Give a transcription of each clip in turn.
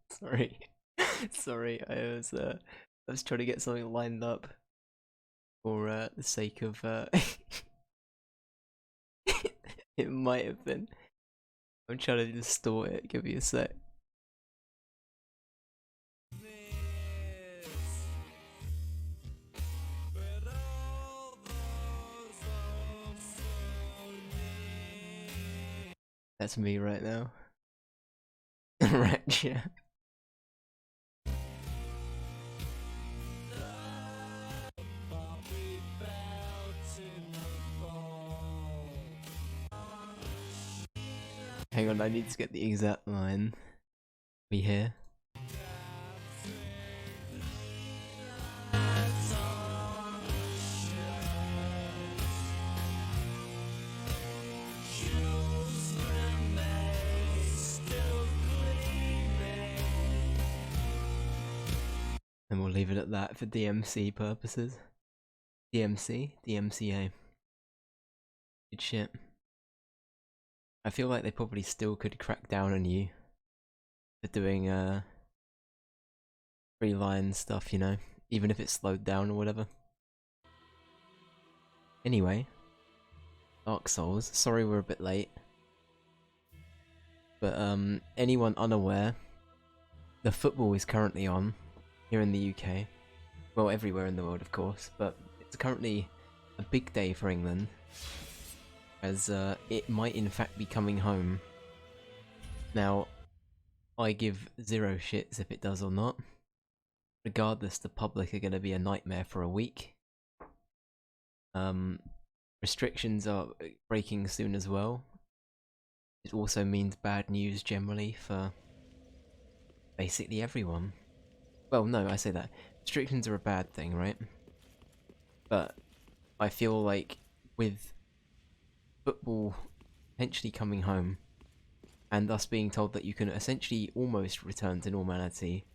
Sorry. Sorry, I was trying to get something lined up for the sake of it might have been. I'm trying to distort it, give me a sec. That's me right now. Ratchet. Hang on, I need to get the exact line. We here? And we'll leave it at that for DMC purposes. DMC? DMCA. Good shit. I feel like they probably still could crack down on you for doing free line stuff, you know, even if it's slowed down or whatever. Anyway, Dark Souls. Sorry we're a bit late. But anyone unaware, the football is currently on here in the UK. Well, everywhere in the world, of course, but it's currently a big day for England, as it might in fact be coming home. Now, I give zero shits if it does or not. Regardless, the public are going to be a nightmare for a week. Restrictions are breaking soon as well. It also means bad news generally for basically everyone. Well, no, I say that. Restrictions are a bad thing, right? But I feel like with football potentially coming home, and us being told that you can essentially almost return to normality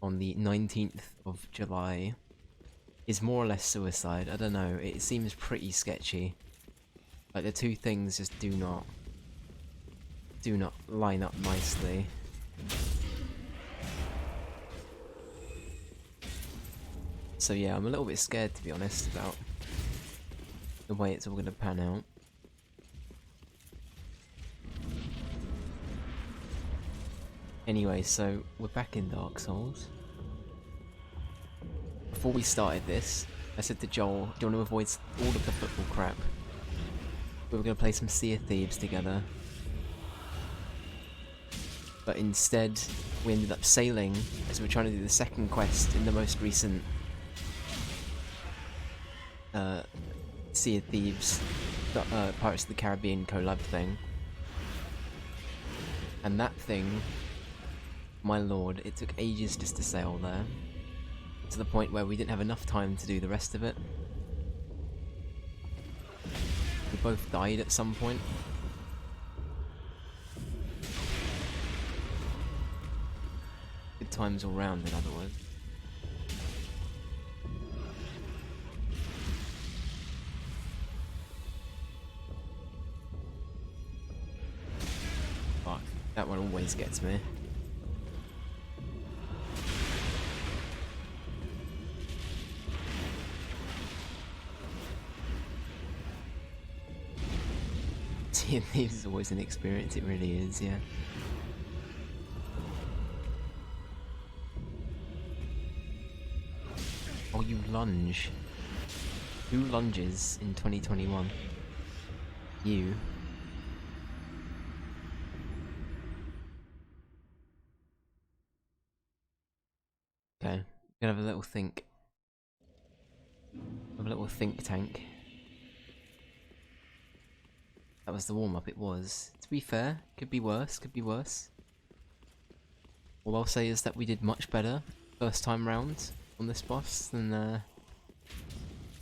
on the 19th of July, is more or less suicide. I don't know, it seems pretty sketchy. Like, the two things just do not line up nicely. So yeah, I'm a little bit scared, to be honest, about the way it's all going to pan out. Anyway, so we're back in Dark Souls. Before we started this, I said to Joel, do you want to avoid all of the football crap? We were going to play some Sea of Thieves together. But instead, we ended up sailing as we were trying to do the second quest in the most recent Sea of Thieves, Pirates of the Caribbean collab thing. And that thing, my lord, it took ages just to sail there. To the point where we didn't have enough time to do the rest of it. We both died at some point. Good times all round, in other words. Fuck, that one always gets me. Sea of Thieves is always an experience, it really is, yeah. Oh, you lunge. Who lunges in 2021? You. Okay, gonna have a little think. Have a little think tank. That was the warm-up, it was. To be fair, could be worse, could be worse. All I'll say is that we did much better first time round on this boss than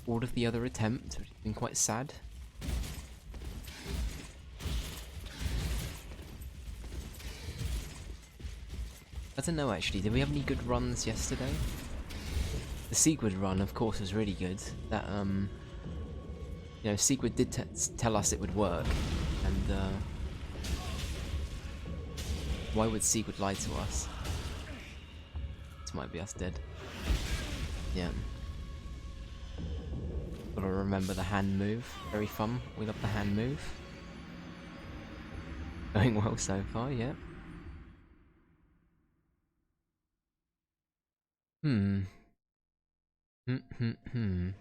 all of the other attempts, which has been quite sad. I don't know actually, did we have any good runs yesterday? The Sigurd run, of course, was really good. That, you know, Sigurd did tell us it would work, and Why would Sigurd lie to us? This might be us dead. Yeah. Gotta remember the hand move. Very fun. We love the hand move. Going well so far, yeah. Hmm. Hmm.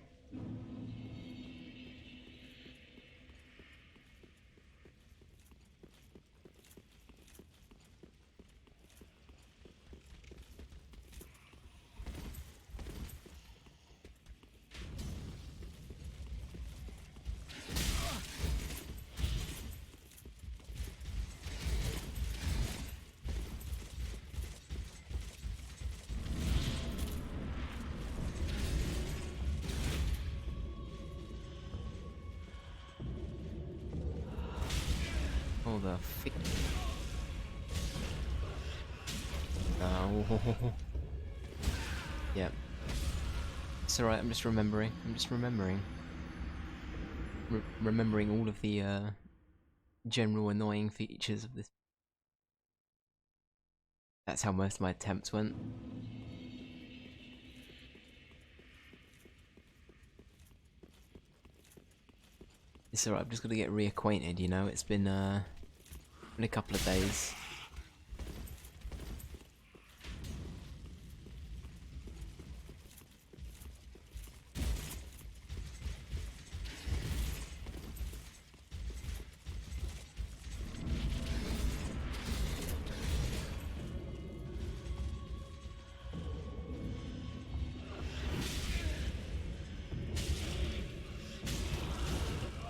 Oh, the fick. Oh. Yep. It's alright, I'm just remembering. Remembering all of the general annoying features of this. That's how most of my attempts went. It's alright, I'm just gonna get reacquainted, you know? It's been a couple of days.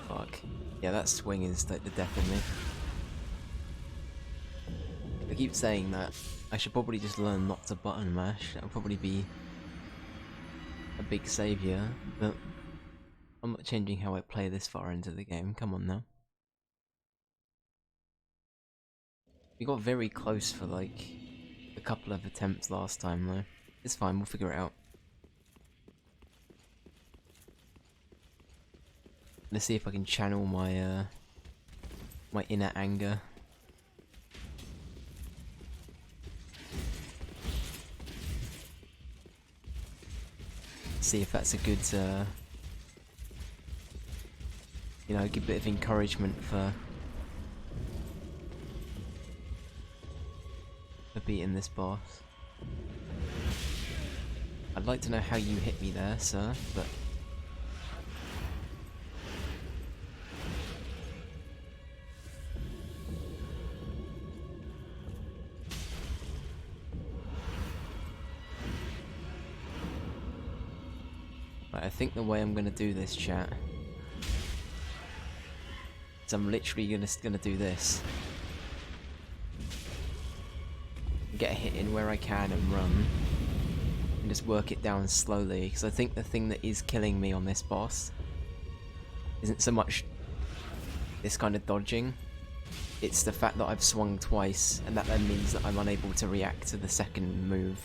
Fuck. Yeah, that swing is like the death of me. I keep saying that I should probably just learn not to button mash. That would probably be a big saviour, but I'm not changing how I play this far into the game. Come on now. We got very close for like a couple of attempts last time though. It's fine, we'll figure it out. Let's see if I can channel my my inner anger. See if that's a good you know, a good bit of encouragement for beating this boss. I'd like to know how you hit me there, sir, but right, I think the way I'm gonna do this, chat, is I'm literally gonna do this. Get a hit in where I can and run. And just work it down slowly, because I think the thing that is killing me on this boss isn't so much this kind of dodging, it's the fact that I've swung twice, and that then means that I'm unable to react to the second move.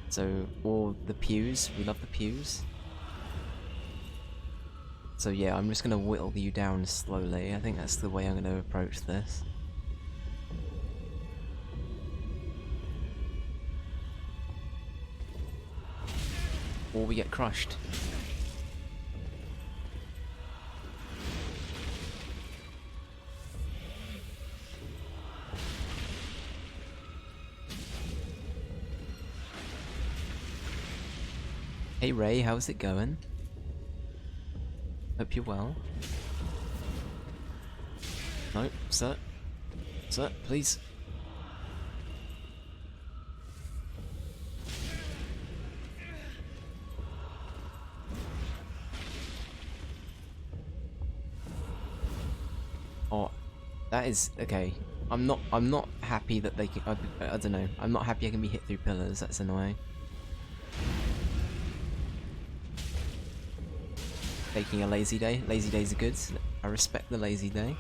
So, or the pews, we love the pews. So yeah, I'm just gonna whittle you down slowly. I think that's the way I'm gonna approach this. Or we get crushed. Hey Ray, how's it going? Hope you're well. No, sir. Sir, please. Oh, that is okay. I'm not happy that they can. I don't know. I'm not happy I can be hit through pillars. That's annoying. Taking a lazy day. Lazy days are good. I respect the lazy day.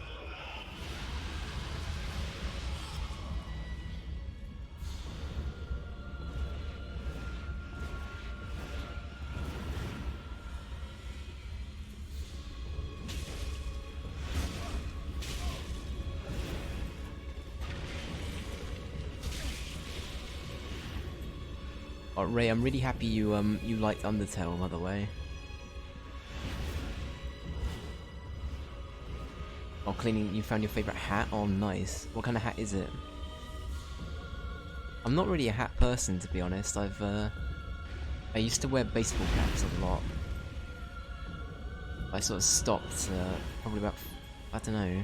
Oh, Ray, I'm really happy you liked Undertale, by the way. Oh, cleaning, you found your favourite hat? Oh, nice. What kind of hat is it? I'm not really a hat person, to be honest. I used to wear baseball caps a lot. I sort of stopped, probably about, I don't know.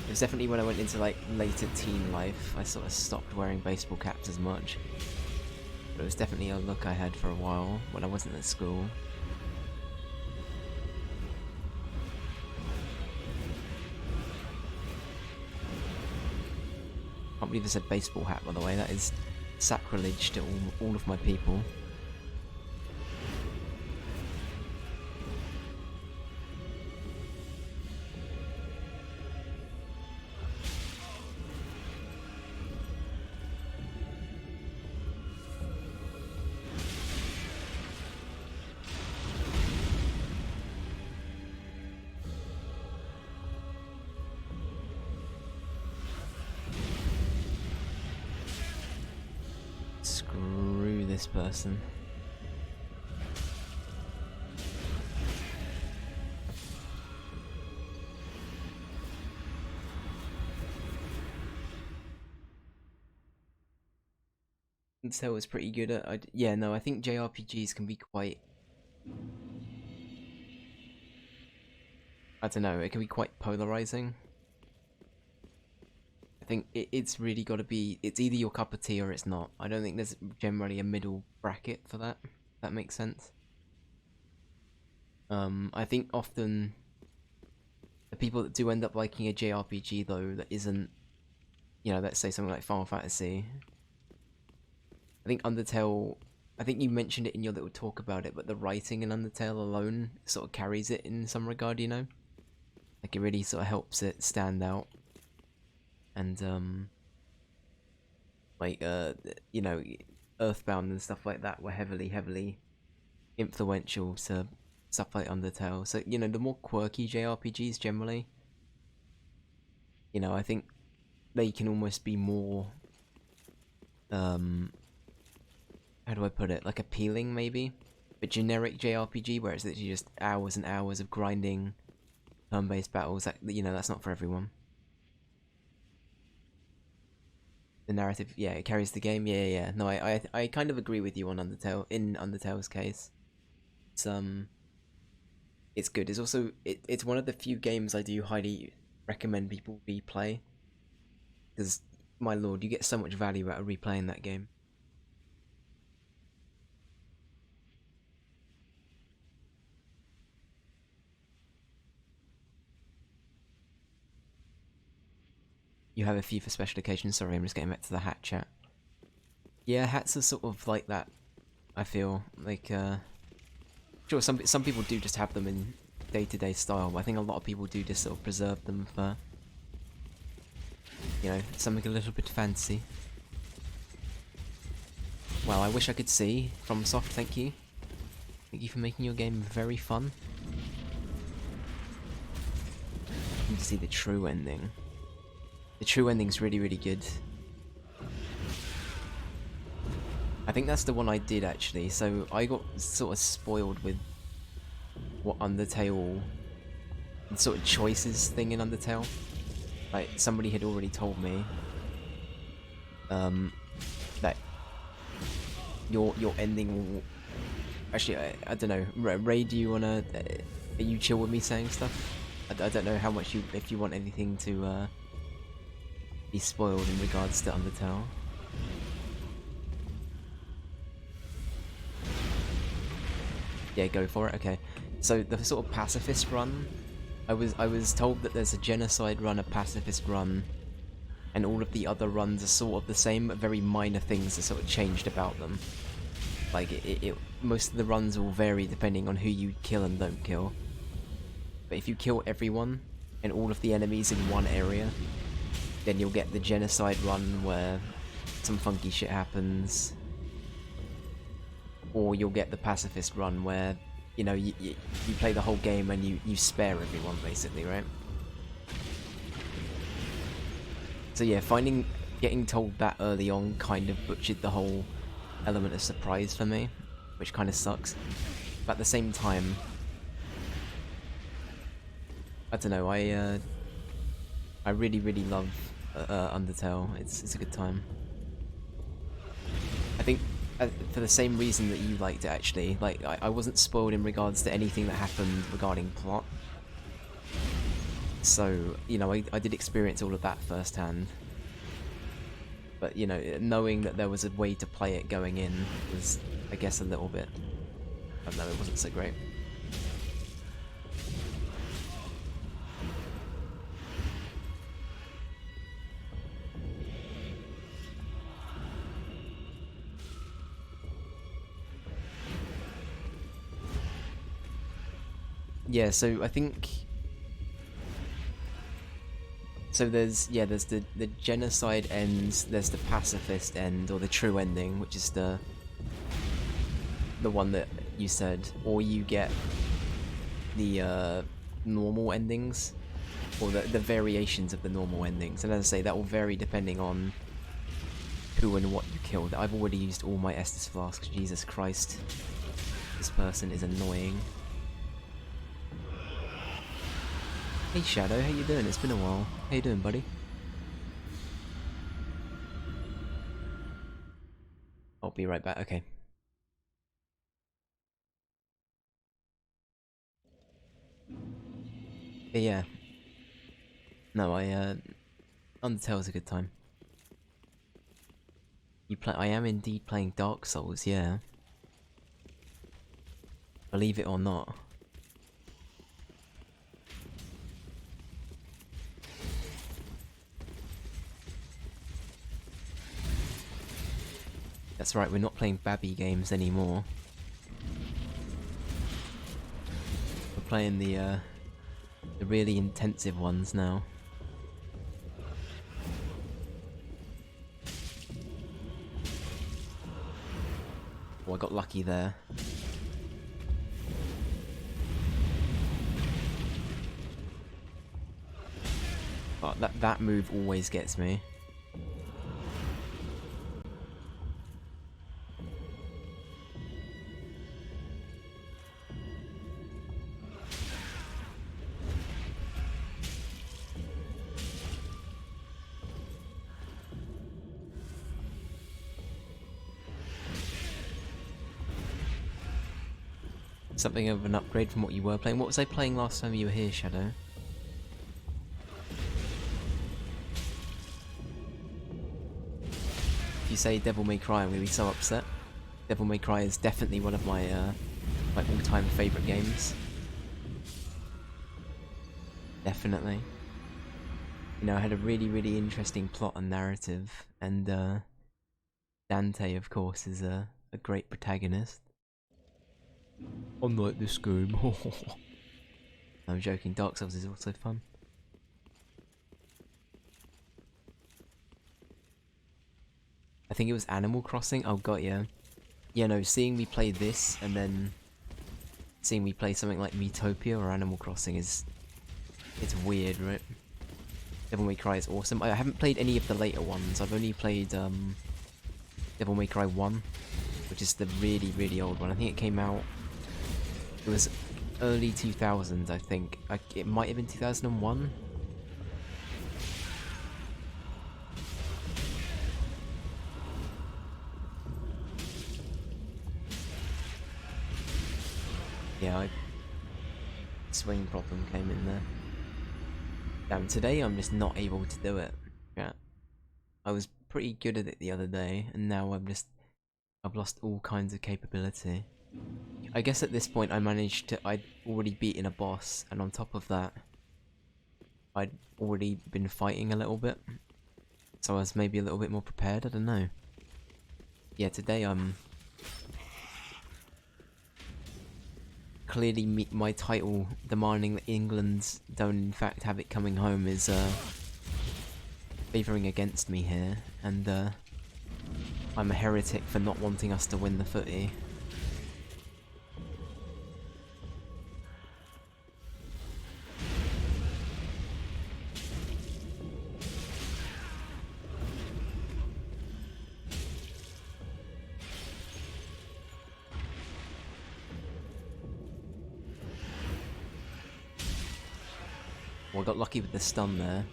It was definitely when I went into, like, later teen life, I sort of stopped wearing baseball caps as much. But it was definitely a look I had for a while when I wasn't at school. Can't believe I said baseball hat, by the way. That is sacrilege to all of my people. Screw this person. Intel was pretty good at. Yeah, no, I think JRPGs can be quite. I don't know, it can be quite polarizing. I think it's really got to be. It's either your cup of tea or it's not. I don't think there's generally a middle bracket for that. If that makes sense. I think often the people that do end up liking a JRPG though that isn't, you know, let's say something like Final Fantasy. I think Undertale, I think you mentioned it in your little talk about it, but the writing in Undertale alone sort of carries it in some regard, you know? Like it really sort of helps it stand out. And, like, you know, Earthbound and stuff like that were heavily influential to stuff like Undertale. So, you know, the more quirky JRPGs generally, you know, I think they can almost be more, how do I put it? Like appealing, maybe? A generic JRPG where it's literally just hours and hours of grinding turn-based battles, that, you know, that's not for everyone. The narrative, yeah, it carries the game, yeah. No, I kind of agree with you on Undertale, in Undertale's case. It's good. It's also, it's one of the few games I do highly recommend people replay. Because, my lord, you get so much value out of replaying that game. You have a few for special occasions. Sorry, I'm just getting back to the hat chat. Yeah, hats are sort of like that, I feel. Like, sure, some people do just have them in day-to-day style, but I think a lot of people do just sort of preserve them for, you know, something a little bit fancy. Well, I wish I could see FromSoft, thank you. Thank you for making your game very fun. I need to see the true ending. The true ending's really good. I think that's the one I did actually, so I got sort of spoiled with what Undertale, the sort of choices thing in Undertale. Like, somebody had already told me that your ending will... Actually, I don't know. Ray, do you wanna... are you chill with me saying stuff? I don't know how much you... if you want anything to be spoiled in regards to Undertale. Yeah, go for it, okay. So, the sort of pacifist run, I was told that there's a genocide run, a pacifist run, and all of the other runs are sort of the same, but very minor things are sort of changed about them. Like, most of the runs will vary depending on who you kill and don't kill. But if you kill everyone, and all of the enemies in one area, then you'll get the genocide run where some funky shit happens. Or you'll get the pacifist run where, you know, you play the whole game and you spare everyone, basically, right? So yeah, finding... getting told that early on kind of butchered the whole element of surprise for me, which kind of sucks. But at the same time, I don't know, I really, really love Undertale. It's a good time. I think for the same reason that you liked it, actually. Like, I wasn't spoiled in regards to anything that happened regarding plot. So, you know, I did experience all of that firsthand. But, you know, knowing that there was a way to play it going in was, I guess, a little bit... I don't know, it wasn't so great. Yeah, so I think... So there's the genocide ends, there's the pacifist end, or the true ending, which is the one that you said, or you get the normal endings, or the variations of the normal endings. And as I say, that will vary depending on who and what you killed. I've already used all my Estus flasks. Jesus Christ, this person is annoying. Hey Shadow, how you doing? It's been a while. How you doing, buddy? I'll be right back. Okay. Yeah. No, Undertale's a good time. I am indeed playing Dark Souls, yeah. Believe it or not. That's right, we're not playing babby games anymore. We're playing the really intensive ones now. Oh, I got lucky there. Oh, that move always gets me. Something of an upgrade from what you were playing. What was I playing last time you were here, Shadow? If you say Devil May Cry, I'm gonna be so upset. Devil May Cry is definitely one of my all-time favourite games. Definitely. You know, I had a really, really interesting plot and narrative, and Dante, of course, is a great protagonist. Unlike this game. I'm joking, Dark Souls is also fun. I think it was Animal Crossing. Oh, got ya. Yeah, no, seeing me play this and then seeing me play something like Miitopia or Animal Crossing it's weird, right? Devil May Cry is awesome. I haven't played any of the later ones. I've only played Devil May Cry 1, which is the really, really old one. I think it came out... It was early 2000s, I think. It might have been 2001. Yeah, swing problem came in there. Damn, today I'm just not able to do it. Yeah. I was pretty good at it the other day, and now I've lost all kinds of capability. I guess at this point I'd already beaten a boss, and on top of that, I'd already been fighting a little bit. So I was maybe a little bit more prepared, I don't know. Yeah, today I'm... Clearly my title demanding that England don't in fact have it coming home is favouring against me here, and I'm a heretic for not wanting us to win the footy. Well, I got lucky with the stun there.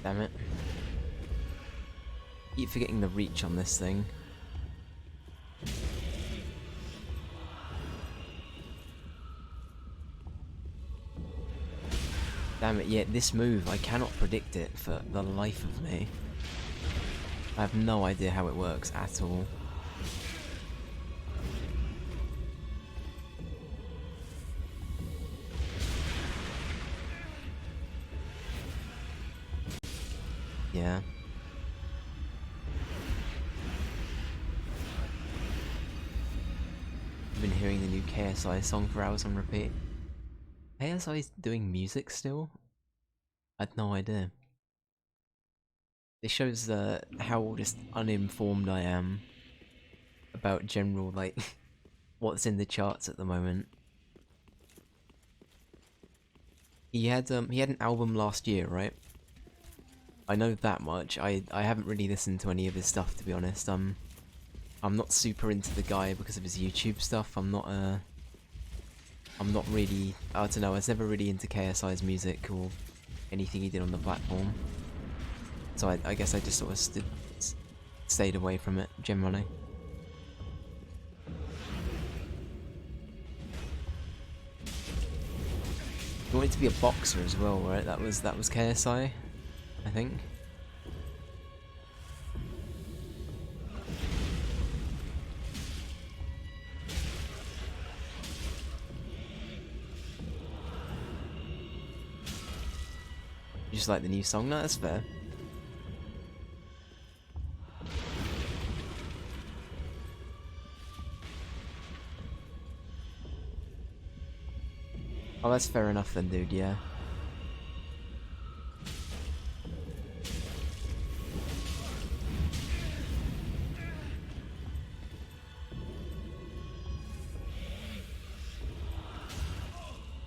Damn it. Keep forgetting the reach on this thing. Damn it, yeah, this move, I cannot predict it for the life of me. I have no idea how it works at all. Yeah. I've been hearing the new KSI song for hours on repeat. KSI's doing music still? I had no idea. It shows how just uninformed I am about general, like, what's in the charts at the moment. He had an album last year, right? I know that much. I haven't really listened to any of his stuff, to be honest. I'm not super into the guy because of his YouTube stuff. I'm not really, I don't know, I was never really into KSI's music or anything he did on the platform. So I guess I just sort of stayed away from it, generally. He wanted to be a boxer as well, right? That was KSI, I think. You just like the new song? No, that's fair. Oh, that's fair enough then, dude, yeah.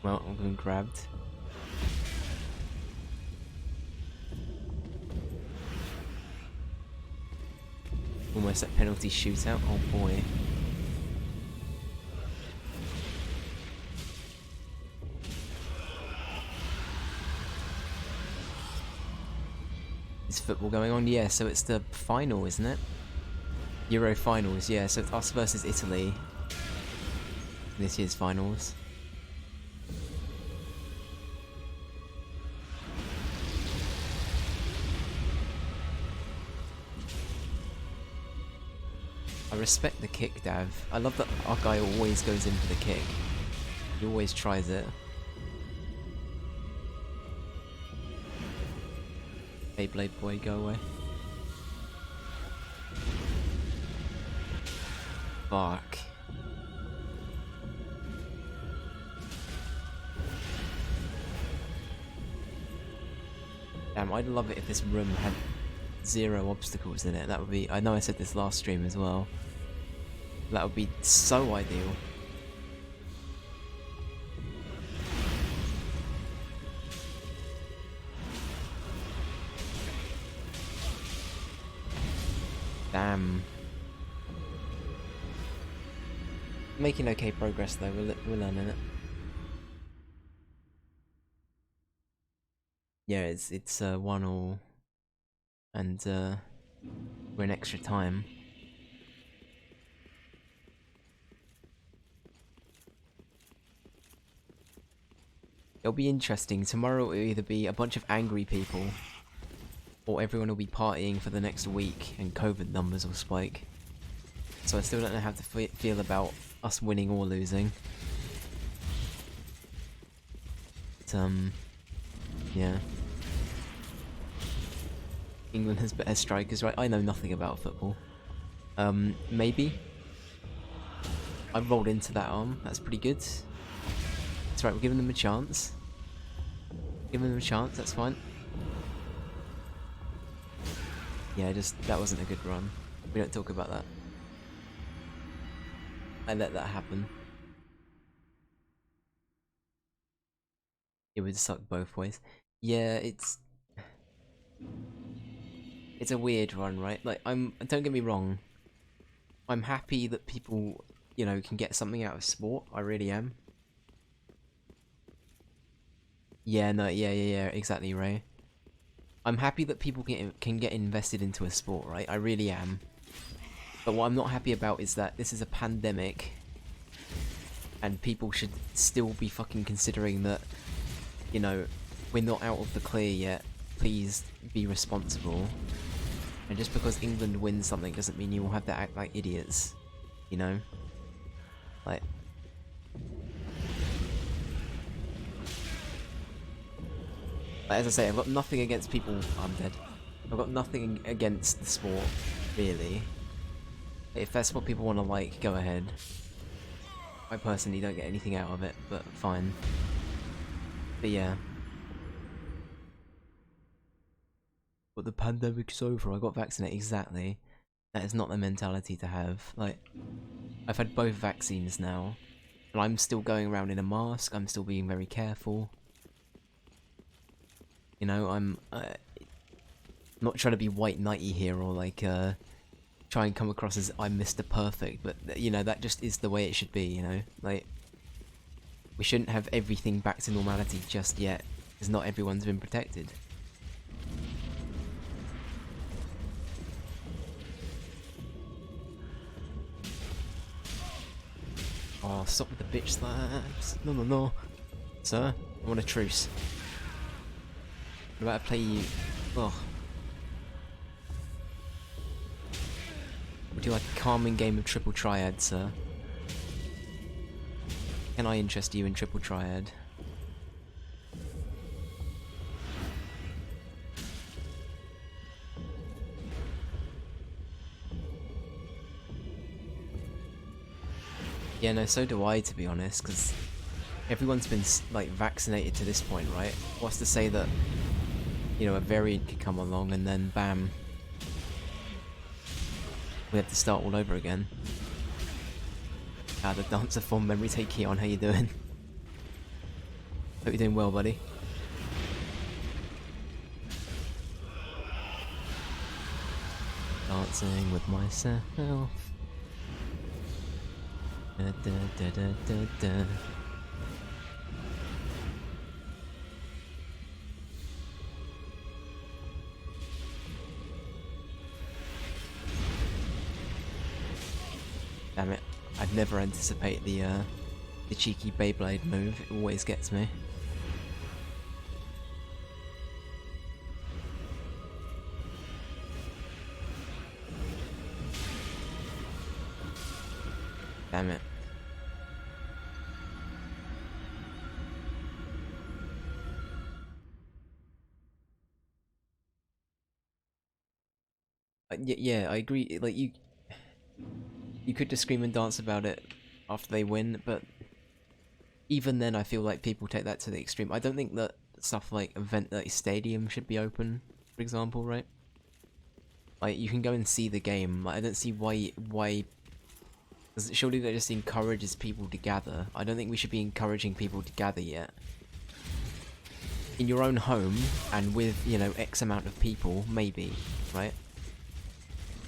Well, I'm getting grabbed. Almost at penalty shootout, oh boy. Is football going on? Yeah, so it's the final, isn't it? Euro finals, yeah, so it's us versus Italy in this year's finals. I respect the kick, Dav. I love that our guy always goes in for the kick. He always tries it. Beyblade boy, go away. Fuck. Damn, I'd love it if this room had 0 obstacles in it. That would be... I know I said this last stream as well. That would be so ideal. Damn. Making okay progress though, we're learning it. Yeah, it's 1-1, and we're in extra time. It'll be interesting. Tomorrow it'll either be a bunch of angry people, or everyone will be partying for the next week and COVID numbers will spike. So I still don't know how to feel about us winning or losing. But, yeah. England has better strikers, right? I know nothing about football. Maybe. I rolled into that arm. That's pretty good. That's right, we're giving them a chance. Giving them a chance, that's fine. Yeah, that wasn't a good run. We don't talk about that. I let that happen. it would suck both ways. Yeah, it's a weird one, right? Like, don't get me wrong, I'm happy that people, you know, can get something out of sport. I really am. Yeah, no, yeah, exactly, Ray. I'm happy that people can get invested into a sport, right? I really am. But what I'm not happy about is that this is a pandemic, and people should still be fucking considering that, you know, we're not out of the clear yet. Please be responsible. And just because England wins something doesn't mean you all have to act like idiots, you know? Like, as I say, I've got nothing against people. I'm dead. I've got nothing against the sport, really. If that's what people want to like, go ahead. I personally don't get anything out of it, but fine. But yeah. But the pandemic's over, I got vaccinated. Exactly. That is not the mentality to have. Like, I've had both vaccines now, and I'm still going around in a mask, I'm still being very careful. You know, I'm not trying to be white knighty here or like, try and come across as I'm Mr. Perfect, but, you know, that just is the way it should be, you know? Like, we shouldn't have everything back to normality just yet, because not everyone's been protected. Oh, stop with the bitch slaps. No, no, no. Sir, I want a truce. I'm about to play you. Oh. Would you like a calming game of Triple Triad, sir? Can I interest you in Triple Triad? Yeah, no, so do I, to be honest, because everyone's been, like, vaccinated to this point, right? What's to say that, you know, a variant could come along and then, bam, we have to start all over again. Ah, the dancer form memory take Keon, how you doing? Hope you're doing well, buddy. Dancing with myself. Da, da, da, da, da, da. Damn it! I'd never anticipate the cheeky Beyblade move. It always gets me. Damn it. Yeah, I agree. Like, you could just scream and dance about it after they win, but even then I feel like people take that to the extreme. I don't think that stuff like Event 30 Stadium should be open, for example, right? Like, you can go and see the game. Like, I don't see why... Because surely that just encourages people to gather. I don't think we should be encouraging people to gather yet. In your own home, and with, you know, X amount of people, maybe, right?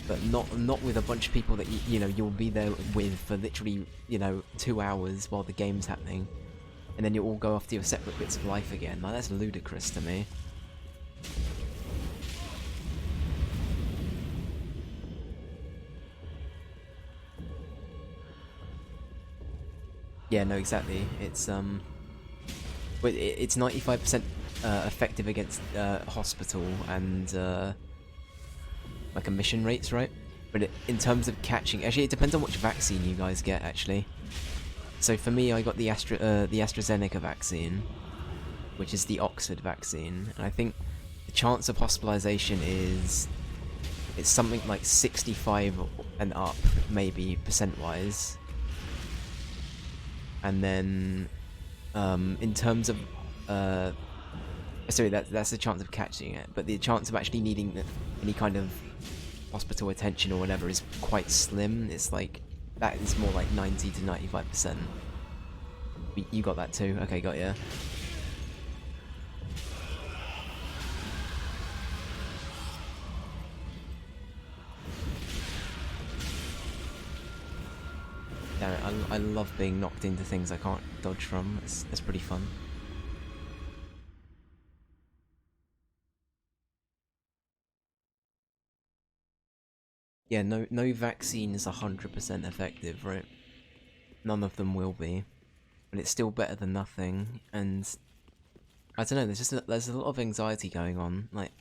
But not with a bunch of people that, you know, you'll be there with for literally, you know, 2 hours while the game's happening. And then you all go off to your separate bits of life again. Like, that's ludicrous to me. Yeah, no, exactly. It's 95% effective against hospital and like emission rates, right? But in terms of catching, actually, it depends on which vaccine you guys get. Actually, so for me, I got the AstraZeneca vaccine, which is the Oxford vaccine, and I think the chance of hospitalization it's something like 65 and up, maybe percent-wise. And then, in terms of, sorry, that's the chance of catching it, but the chance of actually needing any kind of hospital attention or whatever is quite slim. It's like, that is more like 90 to 95%. You got that too? Okay, got ya. I love being knocked into things I can't dodge from. It's pretty fun. Yeah, no vaccine is 100% effective, right? None of them will be, but it's still better than nothing. And I don't know. There's a lot of anxiety going on. Like,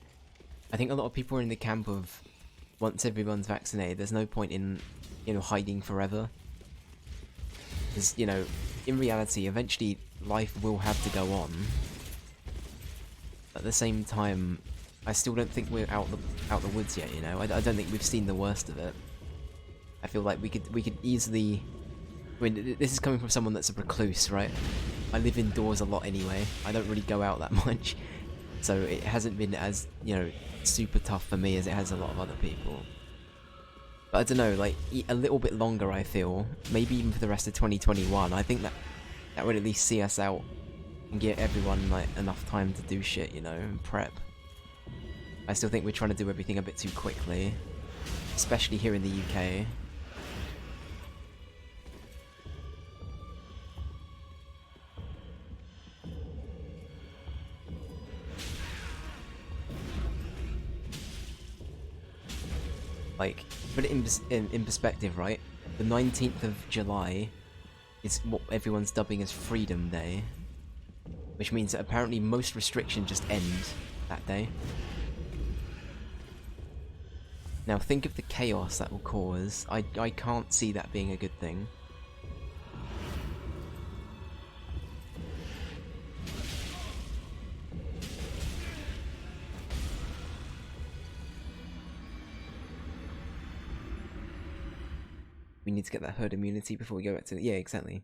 I think a lot of people are in the camp of once everyone's vaccinated, there's no point in hiding forever. Because in reality, eventually life will have to go on. At the same time, I still don't think we're out the woods yet. I don't think we've seen the worst of it. I feel like we could easily. I mean, this is coming from someone that's a recluse, right? I live indoors a lot anyway. I don't really go out that much, so it hasn't been as super tough for me as it has a lot of other people. But I don't know, like a little bit longer. I feel maybe even for the rest of 2021. I think that would at least see us out and give everyone like enough time to do shit, and prep. I still think we're trying to do everything a bit too quickly, especially here in the UK. Like, put it in perspective, right? The 19th of July is what everyone's dubbing as Freedom Day, which means that apparently most restrictions just end that day. Now think of the chaos that will cause. I can't see that being a good thing. We need to get that herd immunity before we go back to... Yeah, exactly.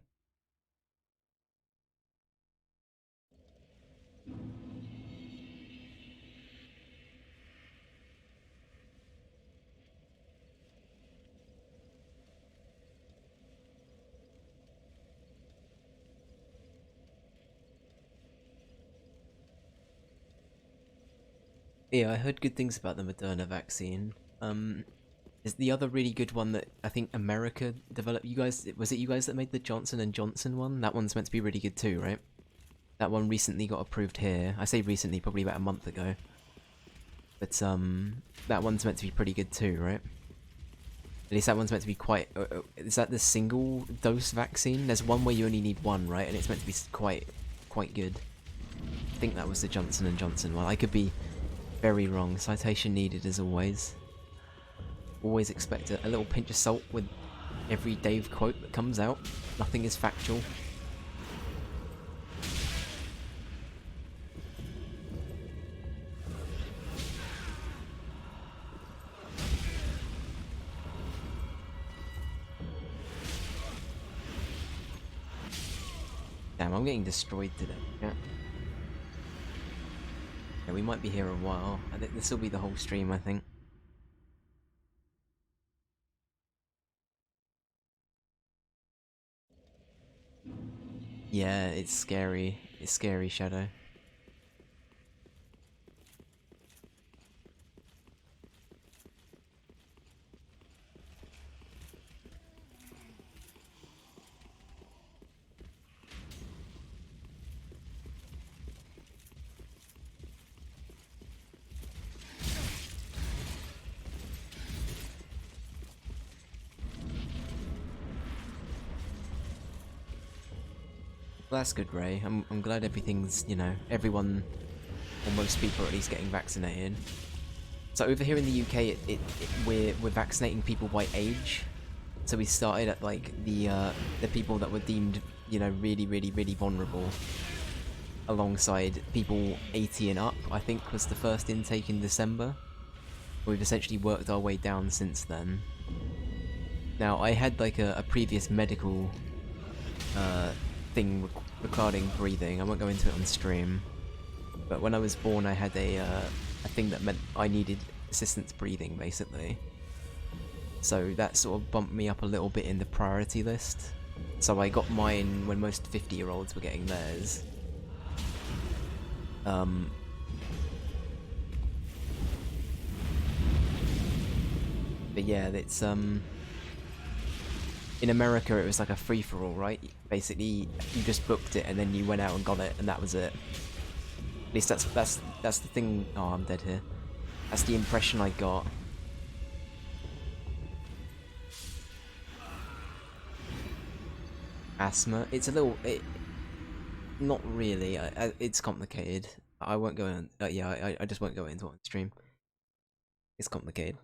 Yeah, I heard good things about the Moderna vaccine. Is the other really good one that I think America developed? Was it you guys that made the Johnson & Johnson one? That one's meant to be really good too, right? That one recently got approved here. I say recently, probably about a month ago. But that one's meant to be pretty good too, right? At least that one's meant to be quite... is that the single dose vaccine? There's one where you only need one, right? And it's meant to be quite good. I think that was the Johnson & Johnson one. I could be very wrong. Citation needed as always. Always expect a little pinch of salt with every Dave quote that comes out. Nothing is factual. Damn, I'm getting destroyed today. Yeah. Yeah, we might be here a while. I think this will be the whole stream, I think. Yeah, it's scary. It's scary, Shadow. Well, that's good, Ray. I'm glad everything's, everyone, or most people are at least getting vaccinated. So over here in the UK, we're vaccinating people by age. So we started at like the people that were deemed, really vulnerable, alongside people 80 and up. I think was the first intake in December. We've essentially worked our way down since then. Now I had like a previous medical thing regarding breathing. I won't go into it on stream, but when I was born I had a thing that meant I needed assistance breathing, basically. So that sort of bumped me up a little bit in the priority list. So I got mine when most 50-year-olds were getting theirs. But yeah, it's in America it was like a free-for-all, right? Basically, you just booked it and then you went out and got it, and that was it. At least that's the thing. Oh, I'm dead here. That's the impression I got. Asthma. It's a little. Not really. It's complicated. I won't go in. Yeah, I just won't go into it on stream. It's complicated.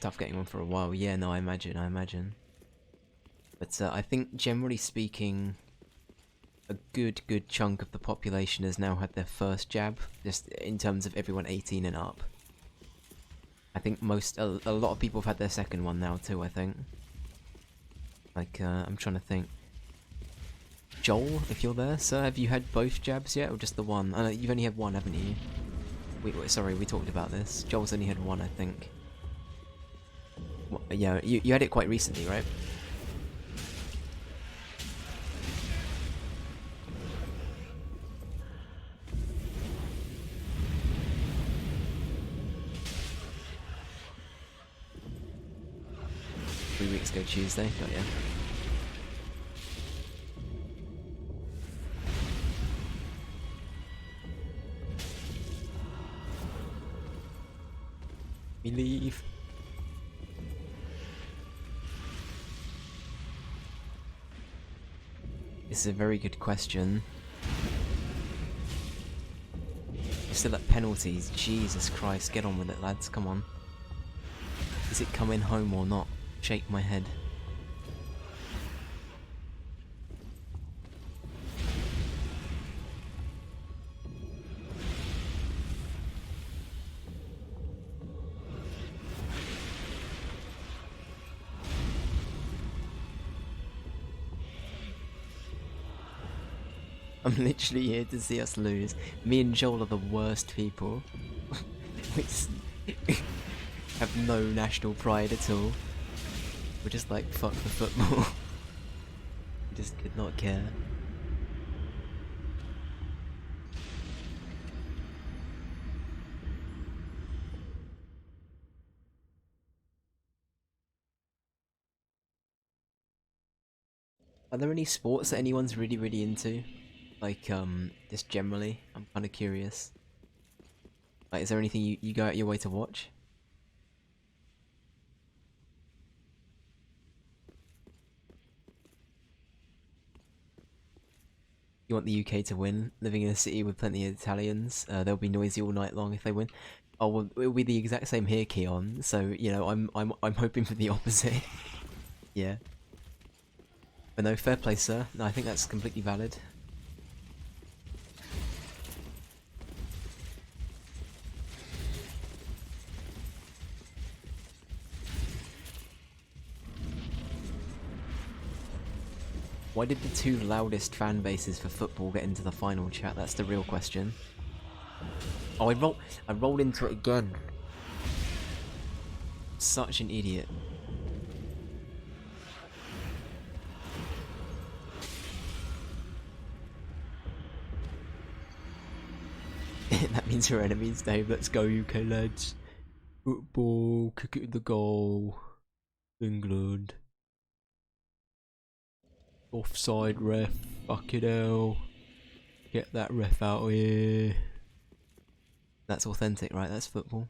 Tough getting one for a while. Yeah, no, I imagine. But I think generally speaking, a good chunk of the population has now had their first jab, just in terms of everyone 18 and up. I think a lot of people have had their second one now too, I think. Like, I'm trying to think. Joel, if you're there, sir, have you had both jabs yet, or just the one? You've only had one, haven't you? Sorry, we talked about this. Joel's only had one, I think. Yeah, you had it quite recently, right? Three weeks ago Tuesday, got ya. We leave. This is a very good question. You're still at penalties. Jesus Christ, get on with it, lads. Come on. Is it coming home or not? Shake my head. I'm literally here to see us lose. Me and Joel are the worst people. We have no national pride at all. We're just like, fuck the football. We just could not care. Are there any sports that anyone's really into? Like, just generally? I'm kind of curious. Like, is there anything you go out your way to watch? You want the UK to win? Living in a city with plenty of Italians, they'll be noisy all night long if they win. Oh well, it'll be the exact same here, Keon. So you know, I'm hoping for the opposite. Yeah. But no, fair play, sir. No, I think that's completely valid. Why did the two loudest fan bases for football get into the final, chat? That's the real question. Oh, I rolled into it again. Such an idiot. That means we're enemies, Dave. Let's go, UK lads. Football, kick it in the goal. England. Offside ref, fucking hell. Get that ref out of here. That's authentic, right? That's football.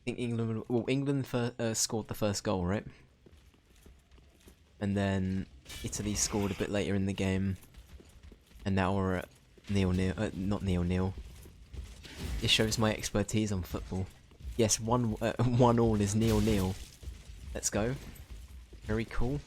I think England scored the first goal, right? And then Italy scored a bit later in the game. And now we're at 0-0, not 0-0. It shows my expertise on football. Yes, 1-1 is 0-0. Let's go. Very cool.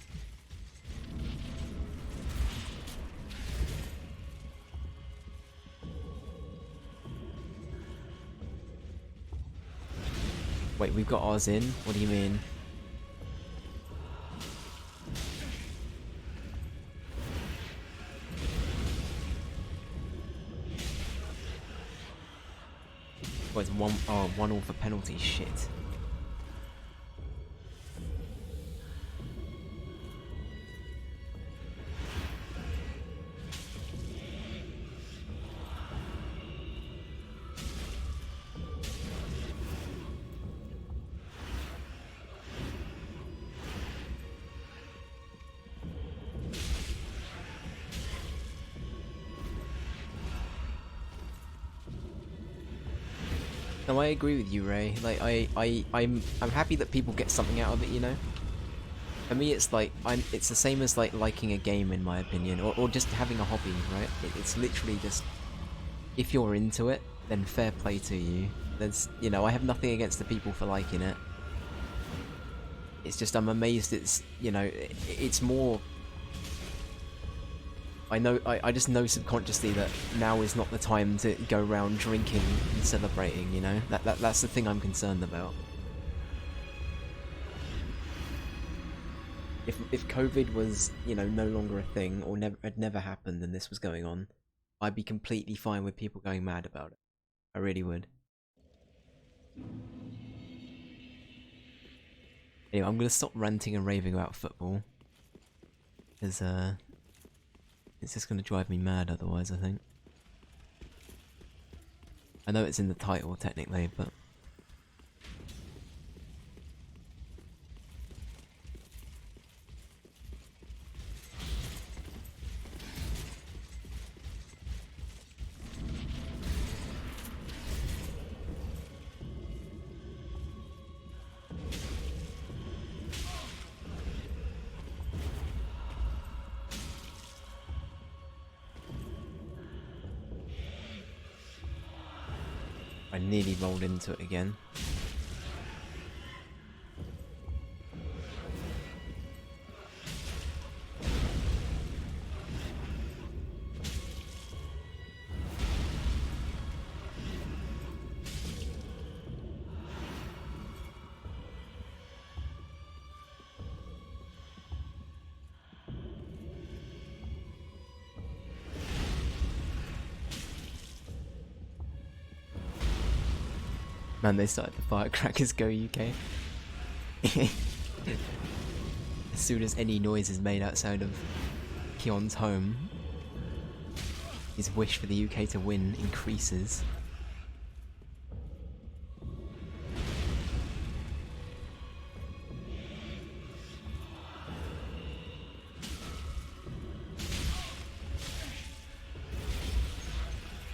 Wait, we've got ours in? What do you mean? Oh, it's 1-1 for penalty, shit. No, I agree with you, Ray. Like, I'm happy that people get something out of it, you know? For me, it's like, it's the same as, like, liking a game, in my opinion, or just having a hobby, right? It's literally just, if you're into it, then fair play to you. There's, you know, I have nothing against the people for liking it. It's just, I'm amazed it's, you know, it's more... I just know subconsciously that now is not the time to go around drinking and celebrating, you know? That's the thing I'm concerned about. If COVID was, you know, no longer a thing, or had never happened and this was going on, I'd be completely fine with people going mad about it. I really would. Anyway, I'm gonna stop ranting and raving about football. Because, it's just gonna drive me mad otherwise, I think. I know it's in the title, technically, but... I nearly rolled into it again. Man, they started the Firecrackers Go UK. As soon as any noise is made outside of Kion's home, his wish for the UK to win increases.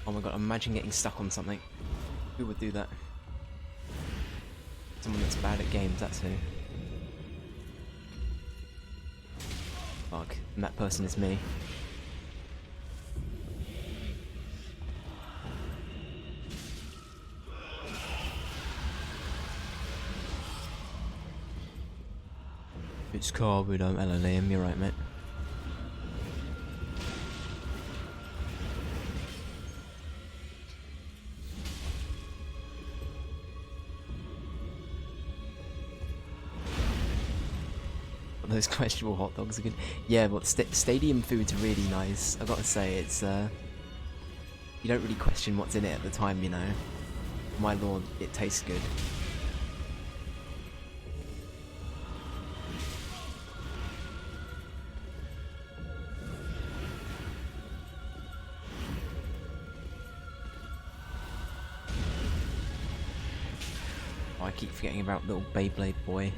Oh my god, imagine getting stuck on something. Who would do that? Someone that's bad at games, that's who. Fuck, and that person is me. It's Carl, we don't LLM, you're right, mate. Those questionable hot dogs are good. Yeah, but stadium food's really nice. I gotta say, it's you don't really question what's in it at the time, you know. My lord, it tastes good. Oh, I keep forgetting about little Beyblade boy.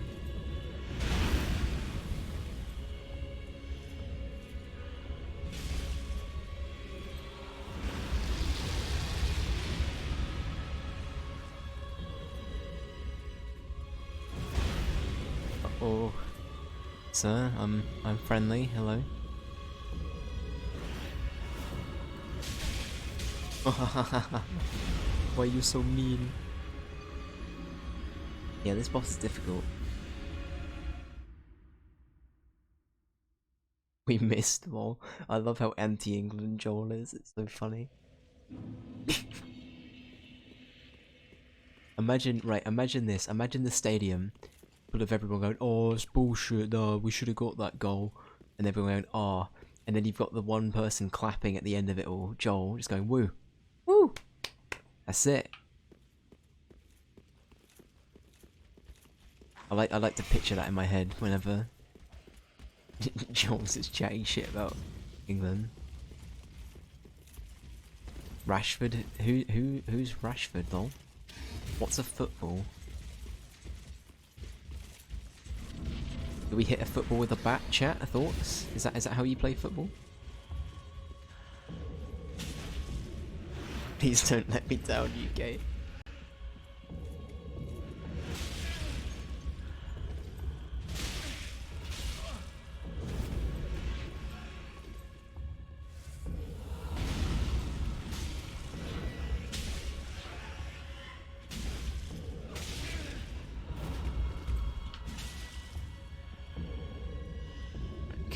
Oh, sir, I'm friendly. Hello. Why are you so mean? Yeah, this boss is difficult. We missed lol. I love how anti-England Joel is. It's so funny. Imagine this. Imagine the stadium full of everyone going, "Oh, it's bullshit. No, we should have got that goal," and everyone going, "Ah," and then you've got the one person clapping at the end of it all, Joel, just going, "Woo, woo." That's it. I like to picture that in my head whenever Joel's is chatting shit about England. Rashford, who's Rashford though? What's a football? Do we hit a football with a bat, chat? Thoughts? Is that how you play football? Please don't let me down, UK.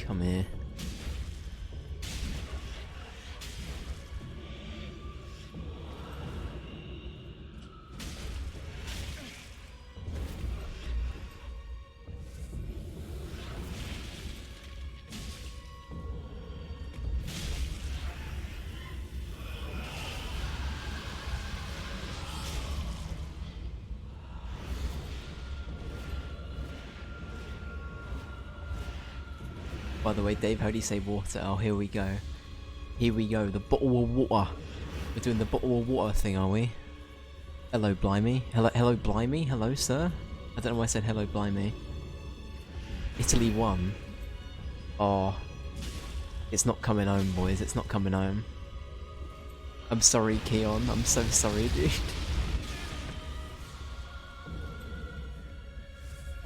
Come here. By the way, Dave, how do you say water? Oh, here we go. Here we go, the bottle of water. We're doing the bottle of water thing, are we? Hello, Blimey. Hello, Blimey. Hello, sir. I don't know why I said hello, Blimey. Italy won. Oh. It's not coming home, boys. It's not coming home. I'm sorry, Keon. I'm so sorry, dude.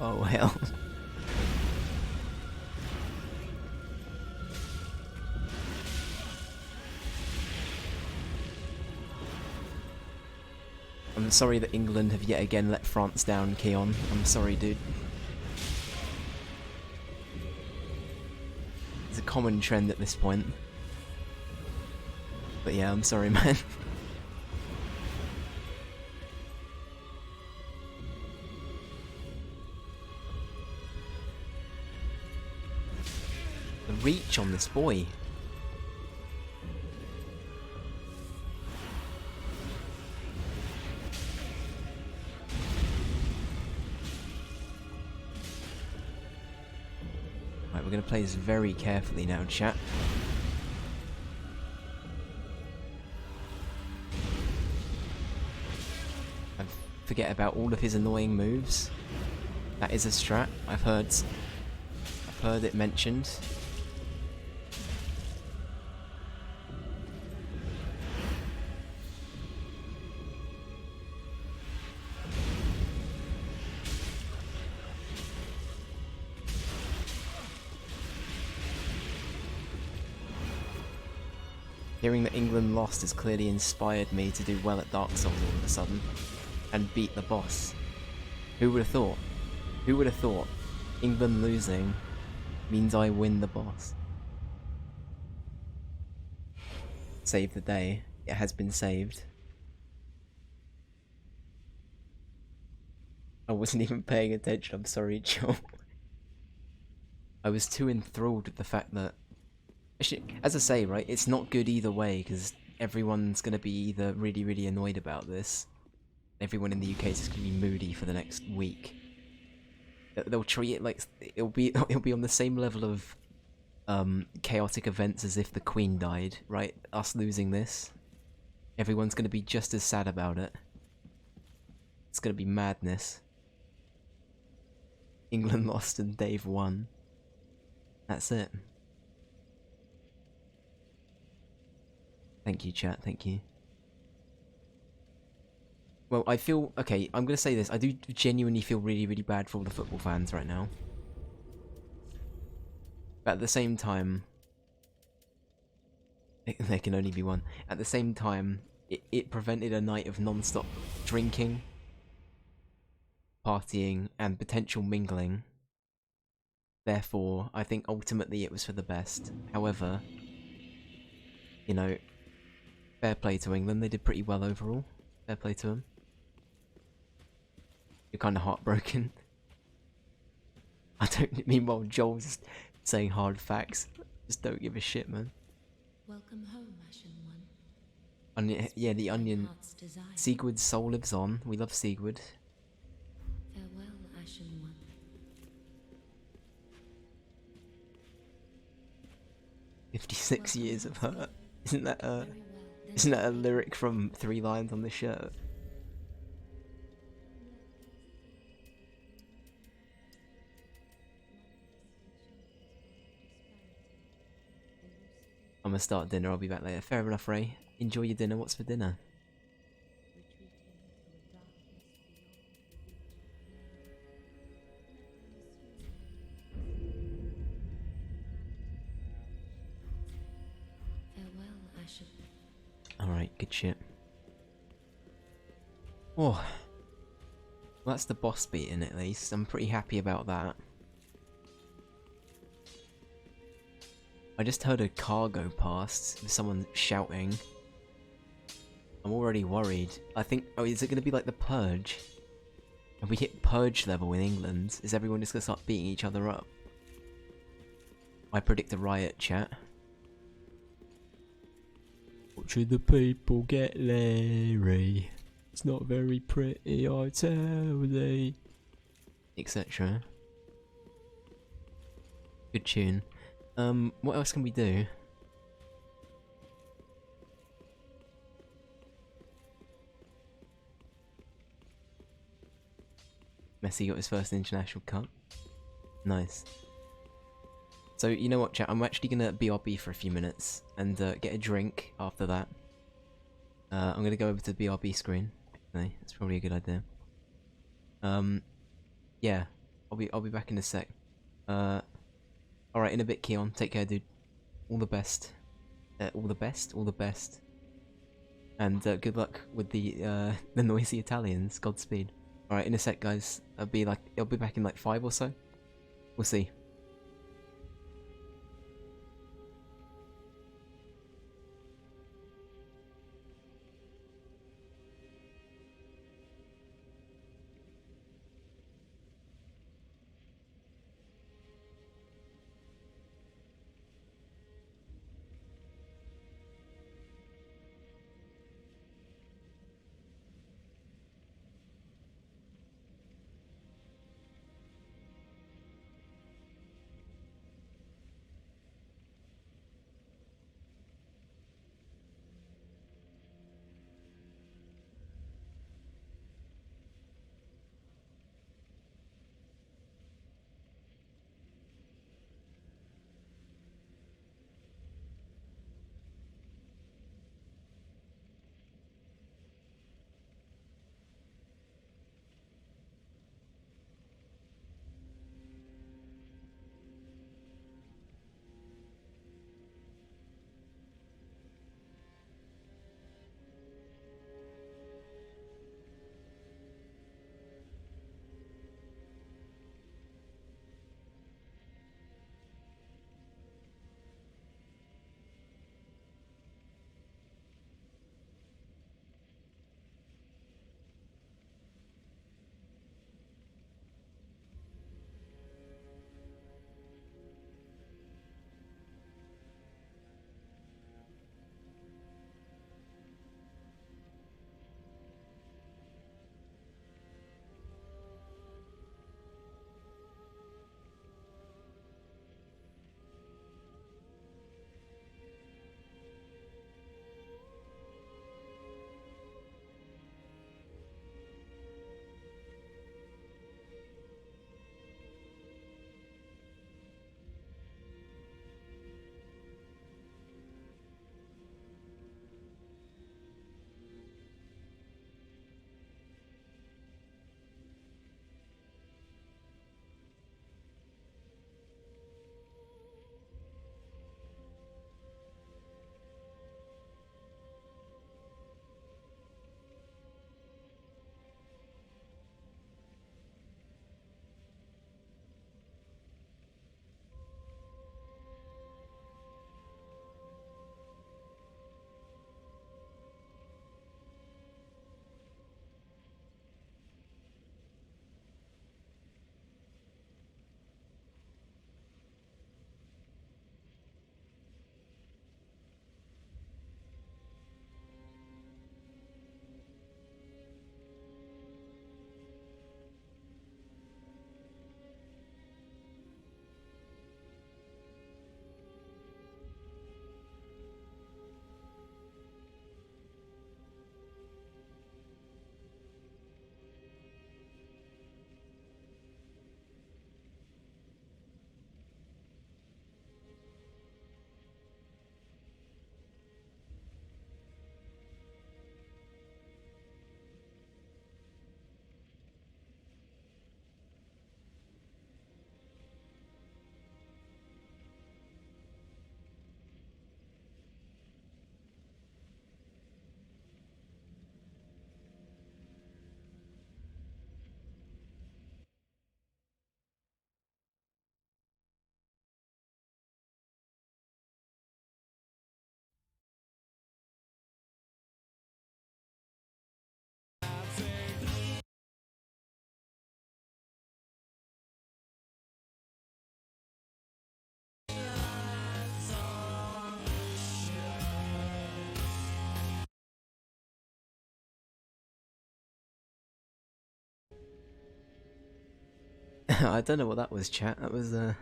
Oh, hell. I'm sorry that England have yet again let France down, Keon. I'm sorry, dude. It's a common trend at this point. But yeah, I'm sorry, man. The reach on this boy. Right, we're going to play this very carefully now, chat. I forget about all of his annoying moves. That is a strat. I've heard it mentioned. Hearing that England lost has clearly inspired me to do well at Dark Souls all of a sudden. And beat the boss. Who would have thought? Who would have thought England losing means I win the boss? Save the day. It has been saved. I wasn't even paying attention, I'm sorry, Joe. I was too enthralled with the fact that... Actually, as I say, right, it's not good either way, because everyone's going to be either really, really annoyed about this. Everyone in the UK is just going to be moody for the next week. They'll treat it like... It'll be on the same level of chaotic events as if the Queen died, right? Us losing this. Everyone's going to be just as sad about it. It's going to be madness. England lost and Dave won. That's it. Thank you, chat, thank you. Well, I feel... Okay, I'm going to say this. I do genuinely feel really, really bad for all the football fans right now. But at the same time... There can only be one. At the same time, it prevented a night of non-stop drinking, partying, and potential mingling. Therefore, I think ultimately it was for the best. However, you know, fair play to England. They did pretty well overall. Fair play to them. You're kind of heartbroken. I don't. Meanwhile, Joel's saying hard facts. Just don't give a shit, man. Welcome home, Ashen One. Onion, yeah, the onion. Sigurd's soul lives on. We love Sigurd. Farewell, Ashen One. 56 years of hurt. Isn't that a lyric from 3 Lines on the shirt? I'm gonna start dinner, I'll be back later. Fair enough, Ray. Enjoy your dinner. What's for dinner? Farewell, Ashen. Alright, good shit. Oh. Well, that's the boss beating at least. I'm pretty happy about that. I just heard a car go past with someone shouting. I'm already worried. I think... Oh, is it going to be like the Purge? If we hit Purge level in England, is everyone just going to start beating each other up? I predict a riot, chat. Watching the people get leery. It's not very pretty, I tell thee. Etc. Good tune. What else can we do? Messi got his first international cup. Nice. So, you know what, chat? I'm actually gonna BRB for a few minutes and get a drink after that. I'm gonna go over to the BRB screen. Actually, that's probably a good idea. Yeah, I'll be back in a sec. Alright, in a bit, Keon. Take care, dude. All the best. All the best. All the best. And good luck with the the noisy Italians. Godspeed. Alright, in a sec, guys. I'll be back in like 5 or so. We'll see. I don't know what that was, chat. That was a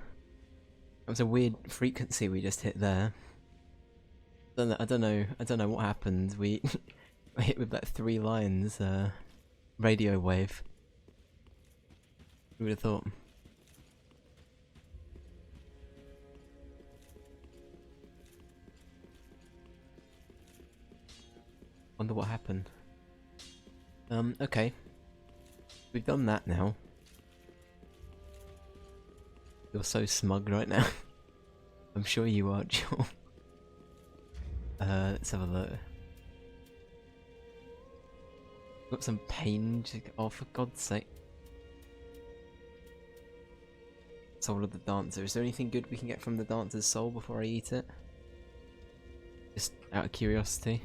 weird frequency we just hit there. I don't know what happened. We we hit with like 3 lines, radio wave. Who would have thought? Wonder what happened. Okay. We've done that now. You're so smug right now. I'm sure you are, Joel. Let's have a look. Got some pain. Oh, for God's sake. Soul of the Dancer. Is there anything good we can get from the Dancer's soul before I eat it? Just out of curiosity.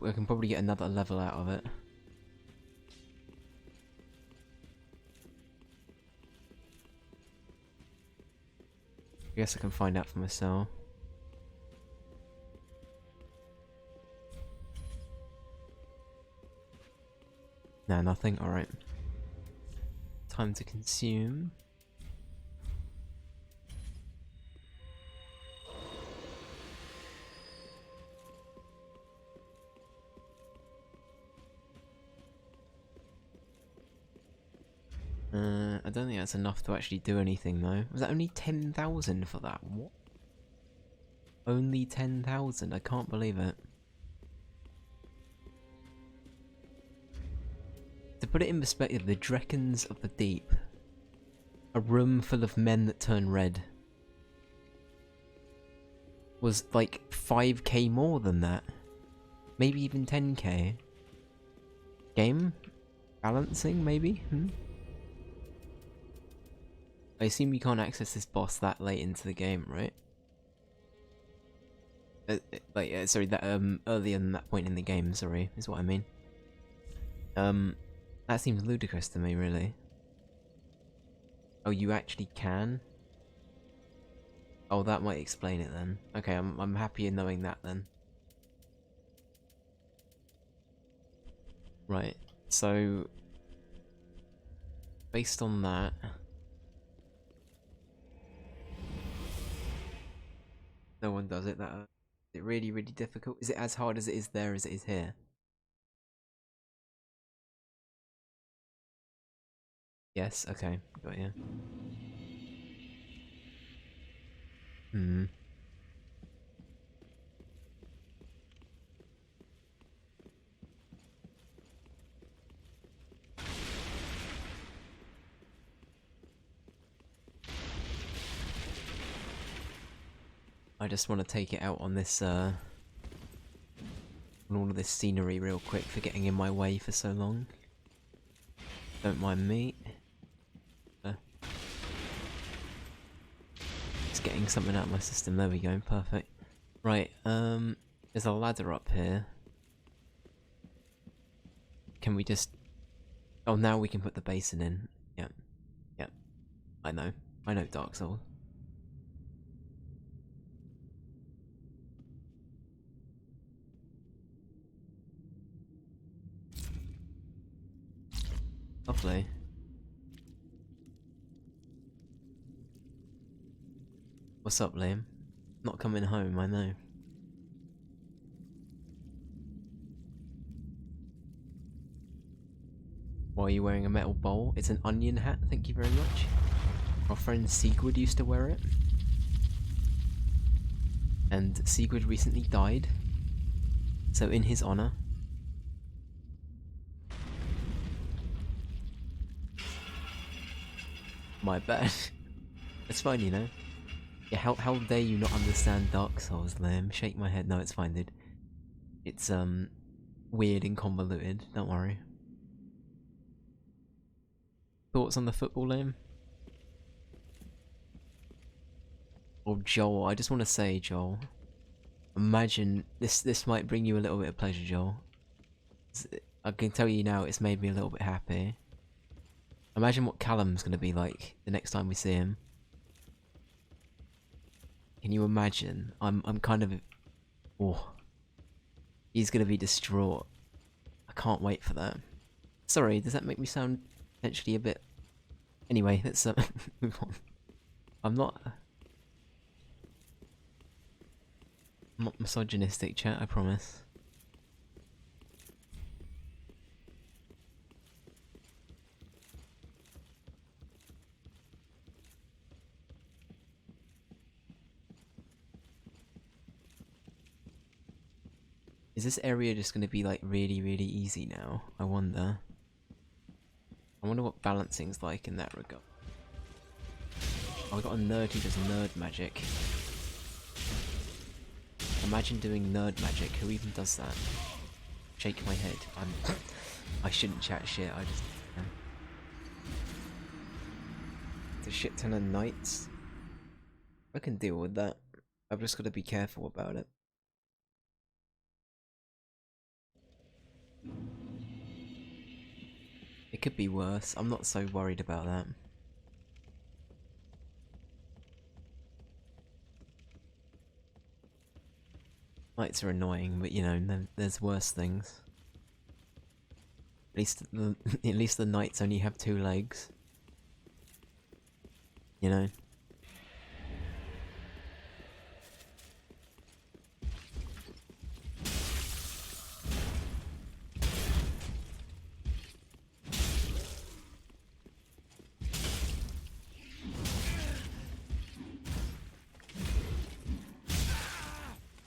I can probably get another level out of it. I guess I can find out for myself. No, nothing? Alright. Time to consume. I don't think that's enough to actually do anything though. Was that only 10,000 for that? What? Only 10,000? I can't believe it. To put it in perspective, the Dreckens of the Deep. A room full of men that turn red. Was like 5k more than that. Maybe even 10k. Game? Balancing, maybe? I assume you can't access this boss that late into the game, right? Sorry, that earlier than that point in the game, sorry, is what I mean. That seems ludicrous to me, really. Oh, you actually can? Oh, that might explain it then. Okay, I'm happy in knowing that then. Right, so based on that, no one does it. That is it really, really difficult? Is it as hard as it is there as it is here? Yes. Okay, got you. Hmm. I just want to take it out on this, on all of this scenery real quick for getting in my way for so long. Don't mind me. Just getting something out of my system. There we go. Perfect. Right. There's a ladder up here. Can we just? Oh, now we can put the basin in. Yep. Yep. I know. I know Dark Souls. Lovely. What's up, Liam? Not coming home, I know. Why are you wearing a metal bowl? It's an onion hat, thank you very much. Our friend Sigurd used to wear it. And Sigurd recently died. So in his honour. My bad. It's fine, you know. Yeah, how dare you not understand Dark Souls, Liam? Shake my head. No, it's fine, dude. It's weird and convoluted, don't worry. Thoughts on the football, Liam? Or Joel, I just want to say, Joel. Imagine, this might bring you a little bit of pleasure, Joel. I can tell you now, it's made me a little bit happy. Imagine what Callum's going to be like the next time we see him. Can you imagine? I'm kind of... Oh. He's going to be distraught. I can't wait for that. Sorry, does that make me sound potentially a bit Anyway, let's move on. I'm not misogynistic, chat, I promise. Is this area just gonna be like really, really easy now? I wonder. I wonder what balancing's like in that regard. Oh, I got a nerd who does nerd magic. Imagine doing nerd magic. Who even does that? Shake my head. I shouldn't chat shit. I just. It's a shit ton of knights. I can deal with that. I've just got to be careful about it. It could be worse. I'm not so worried about that. Knights are annoying, but you know, there's worse things. At least the knights only have 2 legs. You know.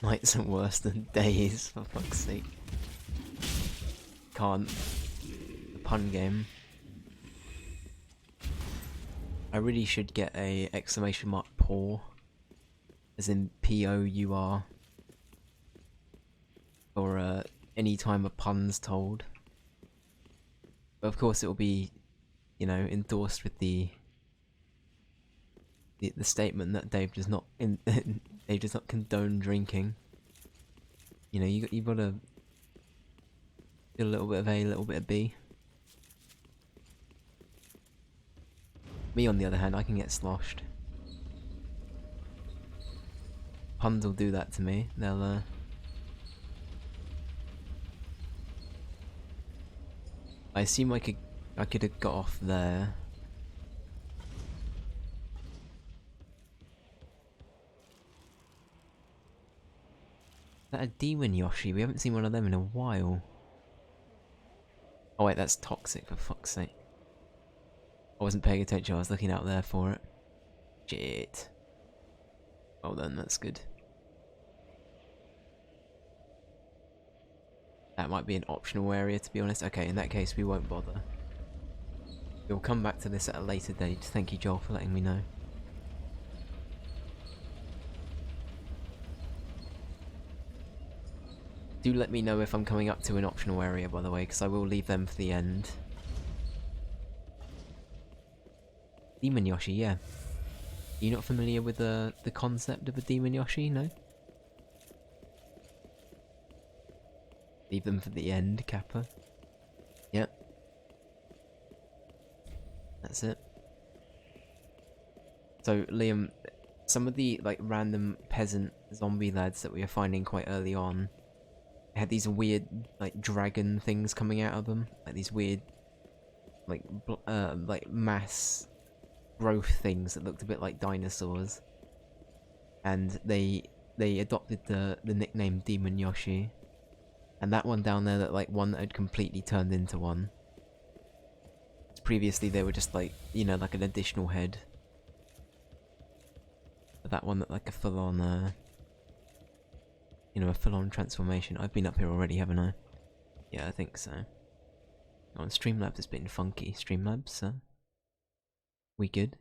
Nights are worse than days, for fuck's sake. Can't. The pun game. I really should get a exclamation mark pour. As in P-O-U-R. Or any time a pun's told. But of course it will be, you know, endorsed with the statement that Dave does not Dave does not condone drinking. You know, you gotta do a little bit of A, a little bit of B. Me, on the other hand, I can get sloshed. Puns will do that to me. They'll I assume I could have got off there. Is that a demon Yoshi? We haven't seen one of them in a while. Oh wait, that's toxic, for fuck's sake. I wasn't paying attention, I was looking out there for it. Shit. Well then, that's good. That might be an optional area, to be honest. Okay, in that case, we won't bother. We'll come back to this at a later date. Thank you, Joel, for letting me know. Do let me know if I'm coming up to an optional area, by the way, because I will leave them for the end. Demon Yoshi, yeah. Are you not familiar with the concept of a Demon Yoshi, no? Leave them for the end, Kappa. Yep. That's it. So, Liam, some of the, like, random peasant zombie lads that we are finding quite early on had these weird, like, dragon things coming out of them. Like, these weird, like, mass growth things that looked a bit like dinosaurs. And they adopted the nickname Demon Yoshi. And that one down there, that like one that had completely turned into one. Previously they were just like, you know, like an additional head. But that one looked like a full-on, you know, a full-on transformation. I've been up here already, haven't I? Yeah, I think so. On Streamlabs has been funky. Streamlabs, we good?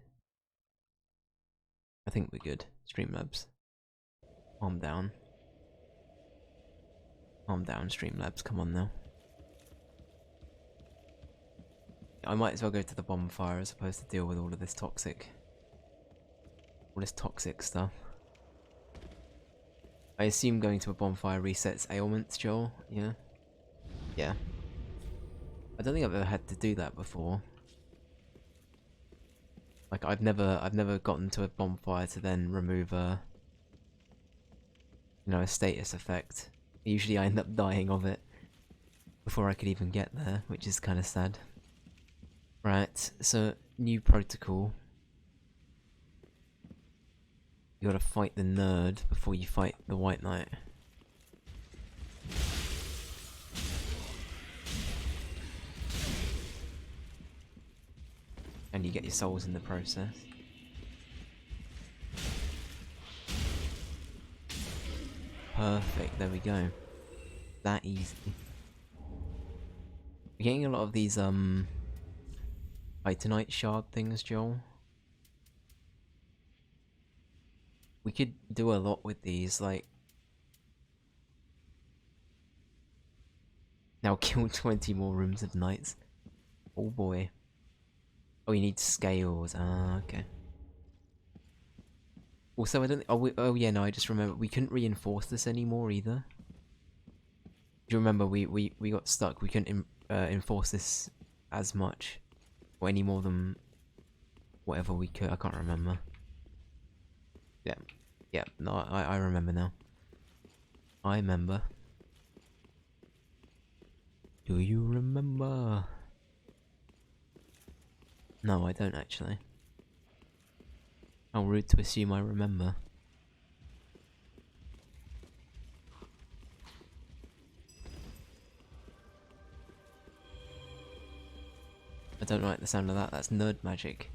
I think we're good. Streamlabs. Calm down. Calm down, Streamlabs, come on now. I might as well go to the bonfire as opposed to deal with all of this toxic stuff. I assume going to a bonfire resets ailments, Joel, yeah? Yeah. I don't think I've ever had to do that before. Like, I've never gotten to a bonfire to then remove a, you know, a status effect. Usually I end up dying of it before I could even get there, which is kind of sad. Right, so new protocol. You gotta fight the nerd before you fight the white knight. And you get your souls in the process. Perfect, there we go. That easy. We're getting a lot of these, Titanite shard things, Joel. We could do a lot with these, like... Now kill 20 more rooms of knights. Oh boy. Oh, you need scales. Ah, okay. Also, I don't... Oh yeah, no, I just remember we couldn't reinforce this anymore either. Do you remember we got stuck? We couldn't enforce this as much. Or any more than whatever we could. I can't remember. Yeah. Yeah, no, I remember now. I remember. Do you remember? No, I don't actually. How rude to assume I remember. I don't like the sound of that. That's nerd magic.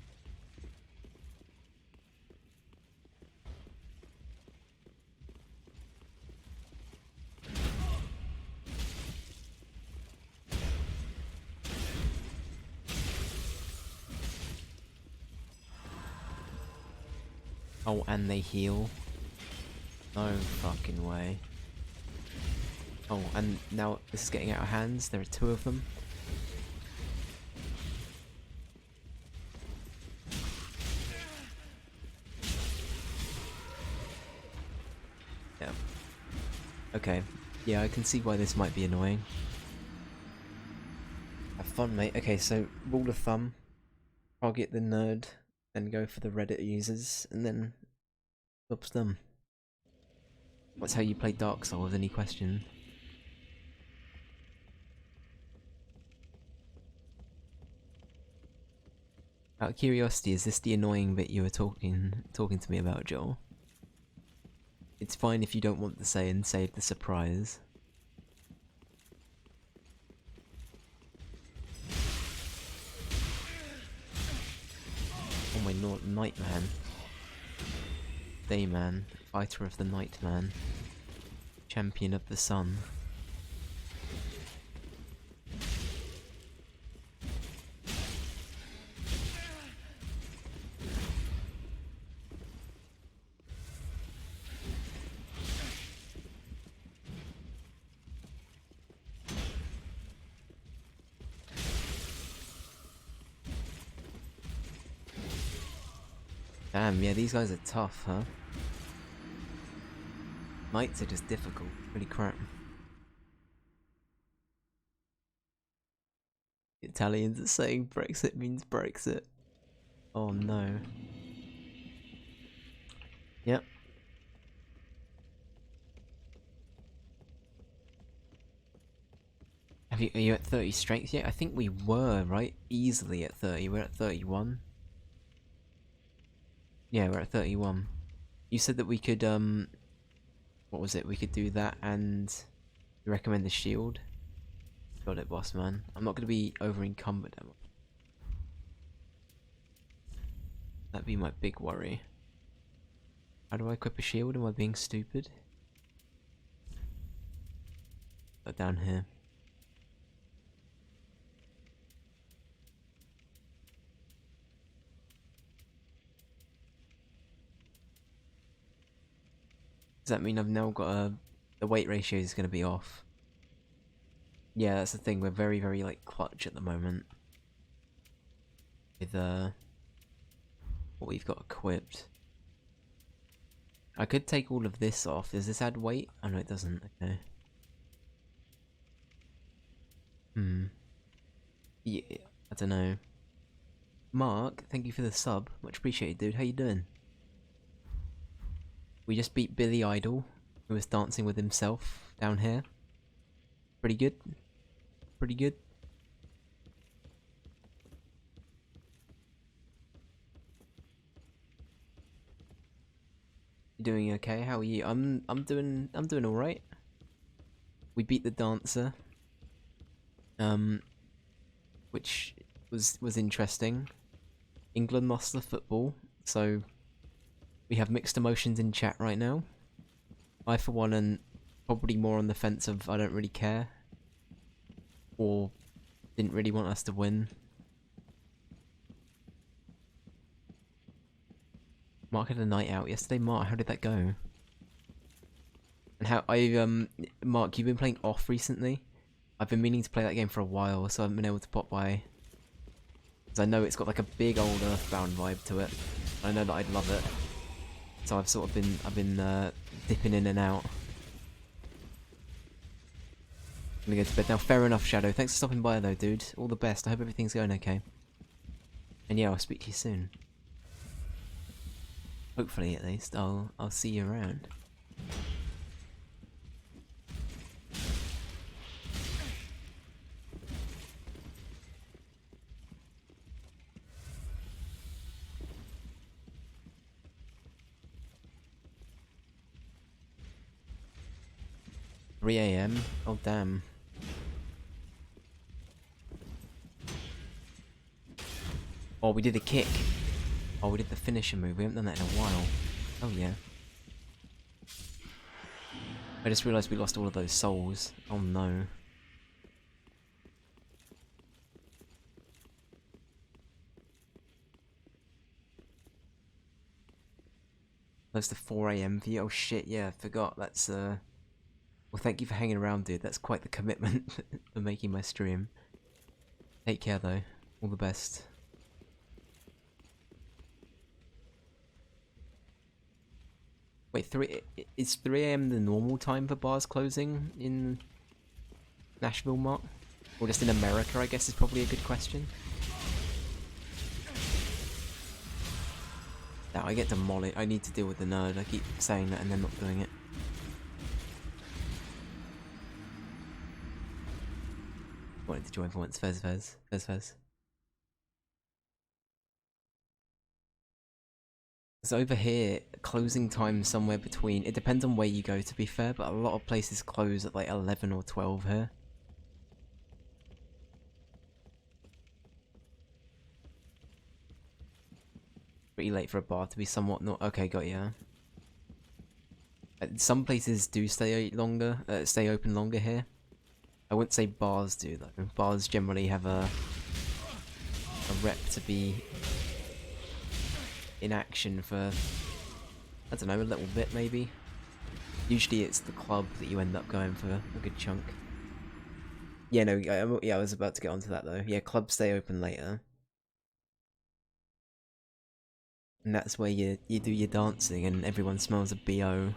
Oh, and they heal. No fucking way. Oh, and now this is getting out of hands. There are two of them. Yeah. Okay. Yeah, I can see why this might be annoying. Have fun, mate. Okay, so rule of thumb. Target the nerd, then go for the Reddit users, and then job's done. What's how you play Dark Souls? Any question? Out of curiosity, is this the annoying bit you were talking to me about, Joel? It's fine if you don't want to say and save the surprise. Oh my lord, Nightman. Dayman, fighter of the Nightman. Champion of the sun. Damn, yeah, these guys are tough, huh? Knights are just difficult. Really crap. The Italians are saying Brexit means Brexit. Oh no. Yep. Are you at 30 strength yet? I think we were, right? Easily at 30. We're at 31. Yeah, we're at 31. You said that we could, what was it? We could do that and you recommend the shield? Got it, boss man. I'm not going to be over encumbered. That'd be my big worry. How do I equip a shield? Am I being stupid? Down here. Does that mean I've now got a... The weight ratio is going to be off? Yeah, that's the thing. We're very, very, like, clutch at the moment. With, what we've got equipped. I could take all of this off. Does this add weight? Oh, no, it doesn't. Okay. Yeah, I don't know. Mark, thank you for the sub. Much appreciated, dude. How you doing? We just beat Billy Idol, who was dancing with himself down here. Pretty good. Pretty good. You doing okay? How are you? I'm doing all right. We beat the dancer, um, which was interesting. England lost the football, so we have mixed emotions in chat right now. I, for one, am probably more on the fence of I don't really care, or didn't really want us to win. Mark had a night out yesterday. Mark, how did that go? And how Mark, you've been playing off recently? I've been meaning to play that game for a while, so I haven't been able to pop by. Because I know it's got like a big old Earthbound vibe to it. I know that I'd love it. So I've sort of been dipping in and out. I'm gonna go to bed now. Fair enough, Shadow. Thanks for stopping by though, dude. All the best. I hope everything's going okay. And yeah, I'll speak to you soon. Hopefully, at least. I'll see you around. $3 AM? Oh damn. Oh, we did a kick. Oh, we did the finisher move. We haven't done that in a while. Oh yeah. I just realised we lost all of those souls. Oh no. Close to 4 AM for you. Oh shit, yeah, I forgot. That's well, thank you for hanging around, dude. That's quite the commitment for making my stream. Take care though. All the best. Wait, is 3 AM the normal time for bars closing in Nashville, Mark? Or just in America, I guess is probably a good question. Now I get demolished. I need to deal with the nerd. I keep saying that and then not doing it. Wanted to join for once. Fez. So over here, closing time somewhere between... It depends on where you go, to be fair, but a lot of places close at like 11 or 12 here. Pretty late for a bar to be somewhat not... Okay, got ya. Some places do stay open longer here. I wouldn't say bars do, though. Bars generally have a rep to be in action for, I don't know, a little bit maybe. Usually it's the club that you end up going for a good chunk. Yeah, no, I was about to get onto that though. Yeah, clubs stay open later. And that's where you do your dancing and everyone smells of BO,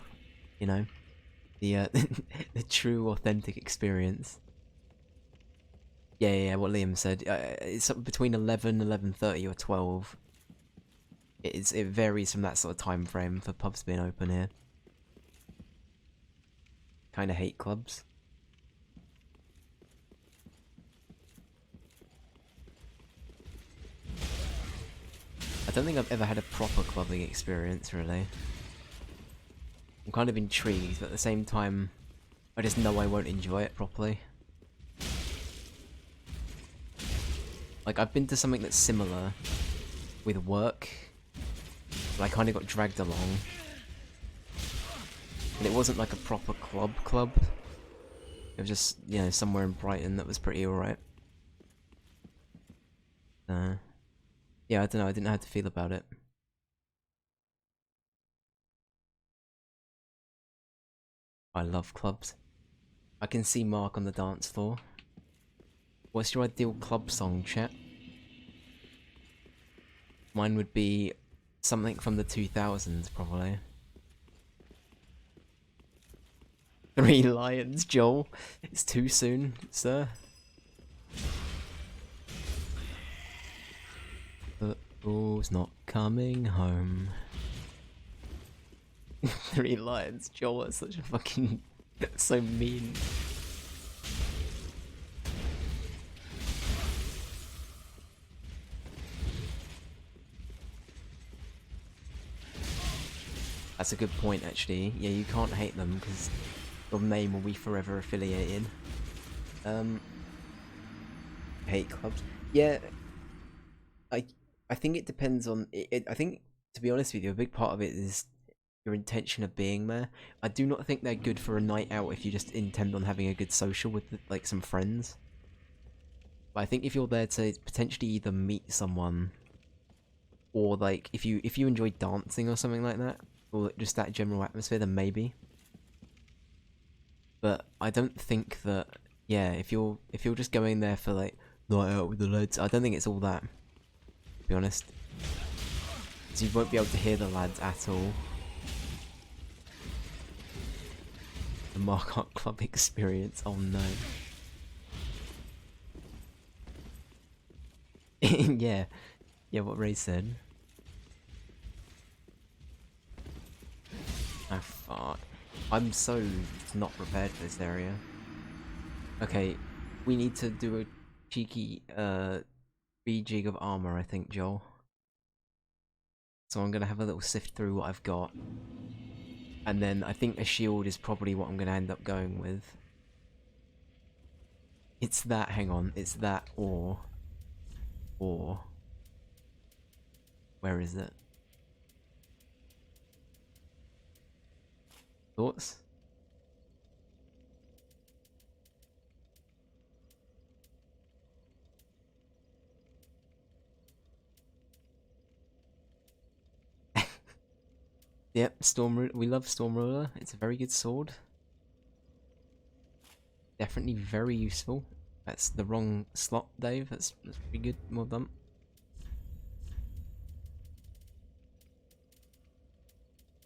you know? The the true authentic experience. Yeah, what Liam said. It's between 11, 11:30 or 12. It varies from that sort of time frame for pubs being open here. Kinda hate clubs. I don't think I've ever had a proper clubbing experience, really. I'm kind of intrigued, but at the same time, I just know I won't enjoy it properly. Like, I've been to something that's similar with work, but I kind of got dragged along. And it wasn't like a proper club. It was just, you know, somewhere in Brighton that was pretty alright. Yeah, I don't know, I didn't know how to feel about it. I love clubs. I can see Mark on the dance floor. What's your ideal club song, chat? Mine would be something from the 2000s, probably. 3 lions, Joel. It's too soon, sir. Football's not coming home. 3 lions, Joel. That's such a fucking... That's so mean. That's that's a good point actually. Yeah, you can't hate them because your name will be forever affiliated. Hate clubs. Yeah, I I think it depends on it. I think, to be honest with you, a big part of it is your intention of being there. I do not think they're good for a night out if you just intend on having a good social with like some friends. But I think if you're there to potentially either meet someone, or like if you enjoy dancing or something like that, or just that general atmosphere, then maybe. But I don't think that, yeah, if you're just going there for like night out with the lads, I don't think it's all that, to be honest. So you won't be able to hear the lads at all. The Mark Club experience. Oh no. Yeah. Yeah, what Ray said. Ah, fuck. I'm so not prepared for this area. Okay, we need to do a cheeky, rejig of armor, I think, Joel. So I'm gonna have a little sift through what I've got. And then I think a shield is probably what I'm gonna end up going with. It's that, hang on, it's that or... Where is it? Thoughts? Yep, we love Storm Ruler. It's a very good sword. Definitely very useful. That's the wrong slot, Dave. That's pretty good. Well done.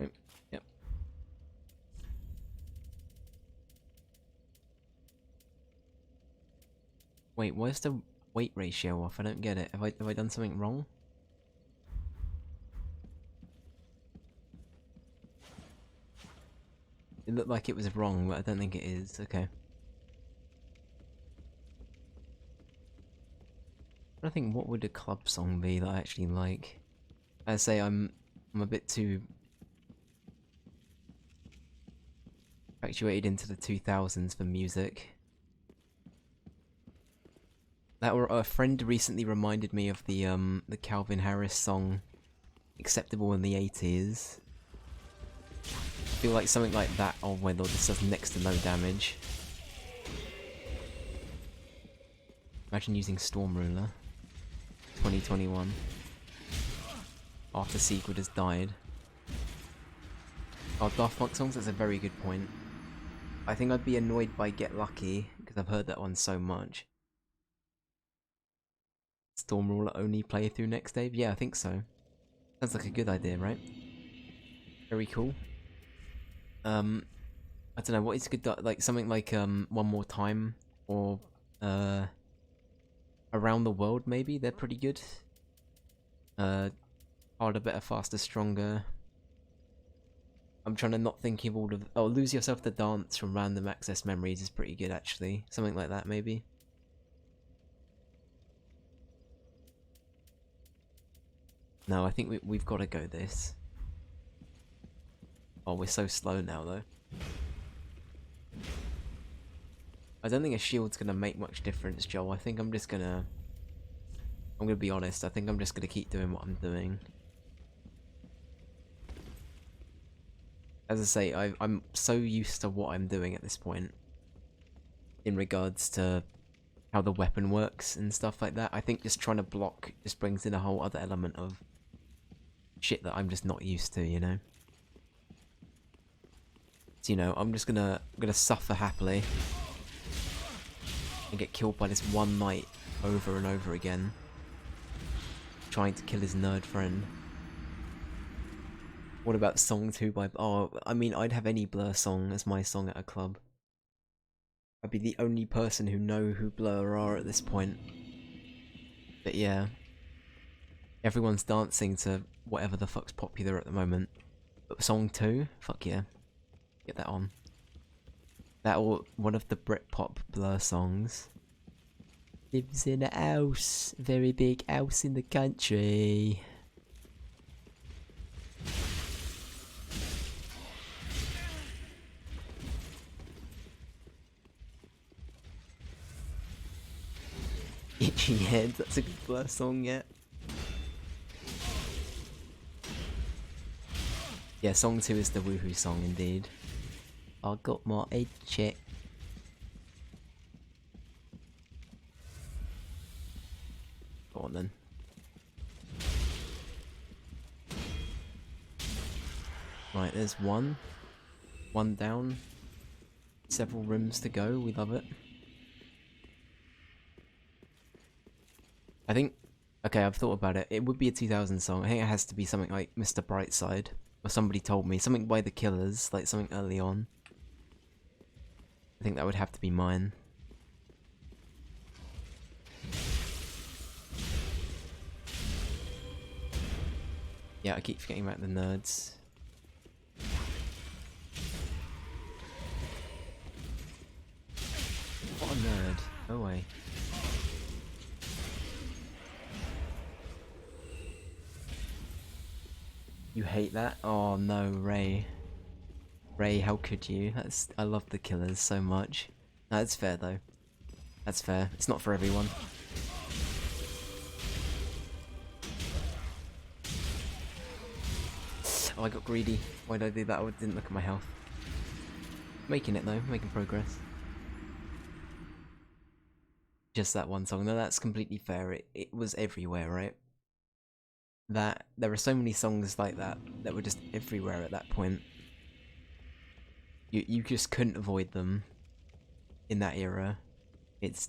Oh, yep. Wait, where's the weight ratio off? I don't get it. Have I done something wrong? It looked like it was wrong, but I don't think it is. Okay. I think what would a club song be that I actually like? I say I'm a bit too actuated into the 2000s for music. A friend recently reminded me of the Calvin Harris song "Acceptable in the 80s." I feel like something like that, or where this does next to no damage. Imagine using Storm Ruler. 2021. After Secret has died. Oh, Daft Punk songs, that's a very good point. I think I'd be annoyed by Get Lucky, because I've heard that one so much. Storm Ruler only playthrough next, Dave? Yeah, I think so. Sounds like a good idea, right? Very cool. I don't know, what is good, like, something like, One More Time, or, Around the World, maybe? They're pretty good. Harder, Better, Faster, Stronger. I'm trying to not think of all of... Oh, Lose Yourself to Dance from Random Access Memories is pretty good, actually. Something like that, maybe. No, I think we've got to go this. Oh, we're so slow now, though. I don't think a shield's gonna make much difference, Joel. I think I'm just gonna... I'm gonna be honest, I think I'm just gonna keep doing what I'm doing. As I say, I'm so used to what I'm doing at this point. In regards to how the weapon works and stuff like that. I think just trying to block just brings in a whole other element of shit that I'm just not used to, you know? So, you know, I'm gonna suffer happily. And get killed by this one knight over and over again. Trying to kill his nerd friend. What about Song 2 by... Oh, I mean, I'd have any Blur song as my song at a club. I'd be the only person who know who Blur are at this point. But yeah. Everyone's dancing to whatever the fuck's popular at the moment. But Song 2? Fuck yeah. Get that on. That or one of the Britpop Blur songs. Lives in a house. Very big house in the country. Itchy Head, that's a good first song yet. Yeah, song 2 is the woohoo song indeed. I got my itchy. Go on then. Right, there's one. One down. Several rooms to go, we love it. I think... Okay, I've thought about it. It would be a 2000 song. I think it has to be something like Mr. Brightside. Or somebody told me. Something by The Killers, like something early on. I think that would have to be mine. Yeah, I keep forgetting about the nerds. What a nerd. No way. You hate that? Oh no, Ray. Ray, how could you? I love The Killers so much. No, that's fair though. That's fair. It's not for everyone. Oh, I got greedy. Why did I do that? I didn't look at my health. Making it though, making progress. Just that one song. No, that's completely fair. It was everywhere, right? That there are so many songs like that that were just everywhere at that point. You just couldn't avoid them in that era. It's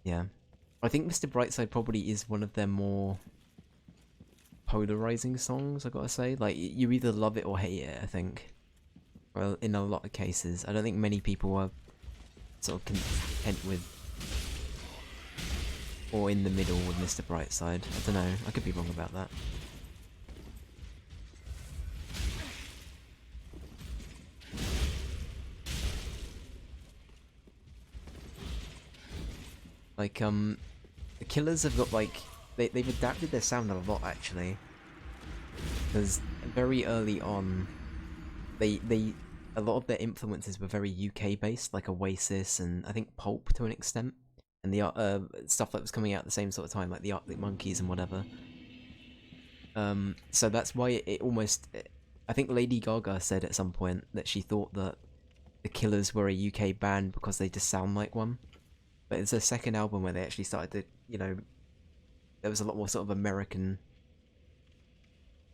yeah. I think Mr. Brightside probably is one of their more polarizing songs, I gotta say. Like, you either love it or hate it, I think. Well, in a lot of cases. I don't think many people are sort of content with... or in the middle with Mr. Brightside. I don't know, I could be wrong about that. Like, the Killers have got, like... They've adapted their sound a lot, actually. Because very early on, a lot of their influences were very UK based, like Oasis and I think Pulp to an extent, and the stuff that was coming out at the same sort of time, like the Arctic Monkeys and whatever. So that's why it almost. I think Lady Gaga said at some point that she thought that the Killers were a UK band because they just sound like one. But it's their second album where they actually started to, you know, there was a lot more sort of American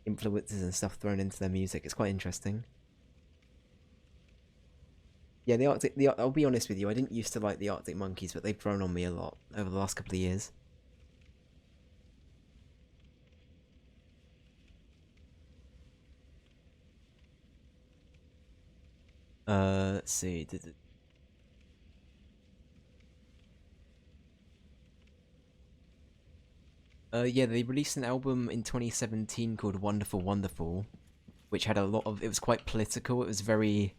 influences and stuff thrown into their music. It's quite interesting. Yeah, I'll be honest with you, I didn't used to like the Arctic Monkeys, but they've grown on me a lot over the last couple of years. Let's see. Yeah, they released an album in 2017 called Wonderful Wonderful, which had a lot of... It was quite political. It was very...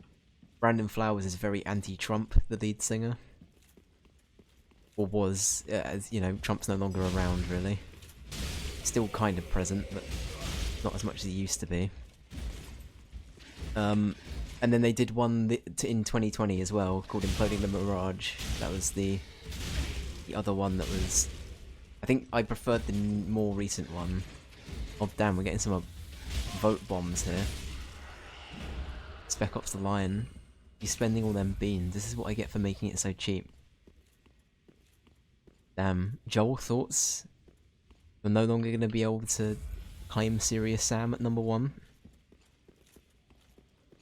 Brandon Flowers is very anti-Trump, the lead singer. Or was, as you know, Trump's no longer around, really. Still kind of present, but not as much as he used to be. And then they did one in 2020 as well, called Imploding the Mirage. That was the other one that was... I think I preferred the more recent one. Oh damn, we're getting some vote bombs here. Spec Ops the Lion. You're spending all them beans. This is what I get for making it so cheap. Damn. Joel, thoughts? We're no longer going to be able to claim Serious Sam at number 1.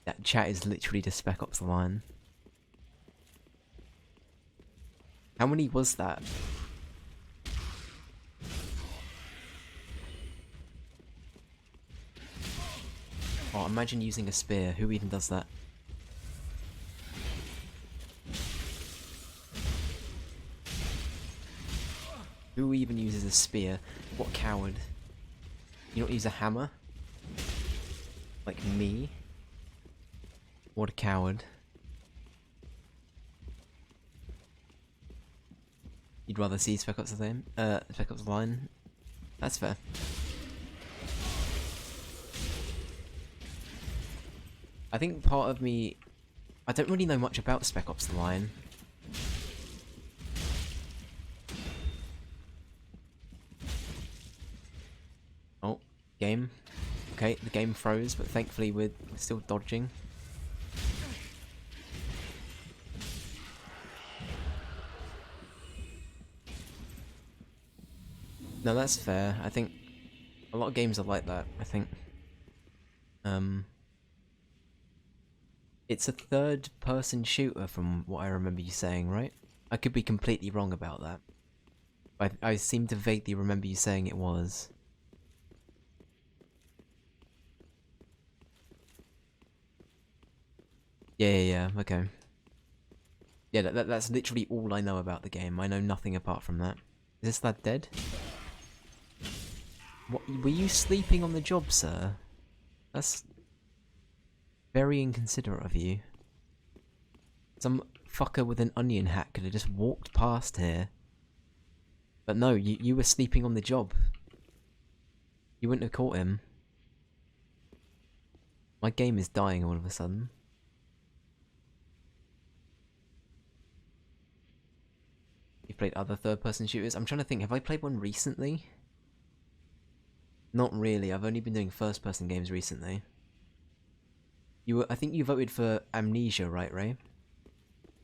That chat is literally just Spec Ops the Lion. How many was that? Oh, imagine using a spear. Who even does that? Who even uses a spear? What coward? You don't use a hammer? Like me? What a coward. You'd rather see Spec Ops the Lion? That's fair. I think part of me... I don't really know much about Spec Ops the Lion. game. Okay, the game froze, but thankfully we're still dodging. No, that's fair. I think a lot of games are like that, I think. It's a third-person shooter from what I remember you saying, right? I could be completely wrong about that. I seem to vaguely remember you saying it was. Yeah, okay. Yeah, that's literally all I know about the game. I know nothing apart from that. Is this lad dead? What, were you sleeping on the job, sir? That's very inconsiderate of you. Some fucker with an onion hat could have just walked past here. But no, you were sleeping on the job. You wouldn't have caught him. My game is dying all of a sudden. You've played other third-person shooters? I'm trying to think, have I played one recently? Not really, I've only been doing first-person games recently. I think you voted for Amnesia, right, Ray?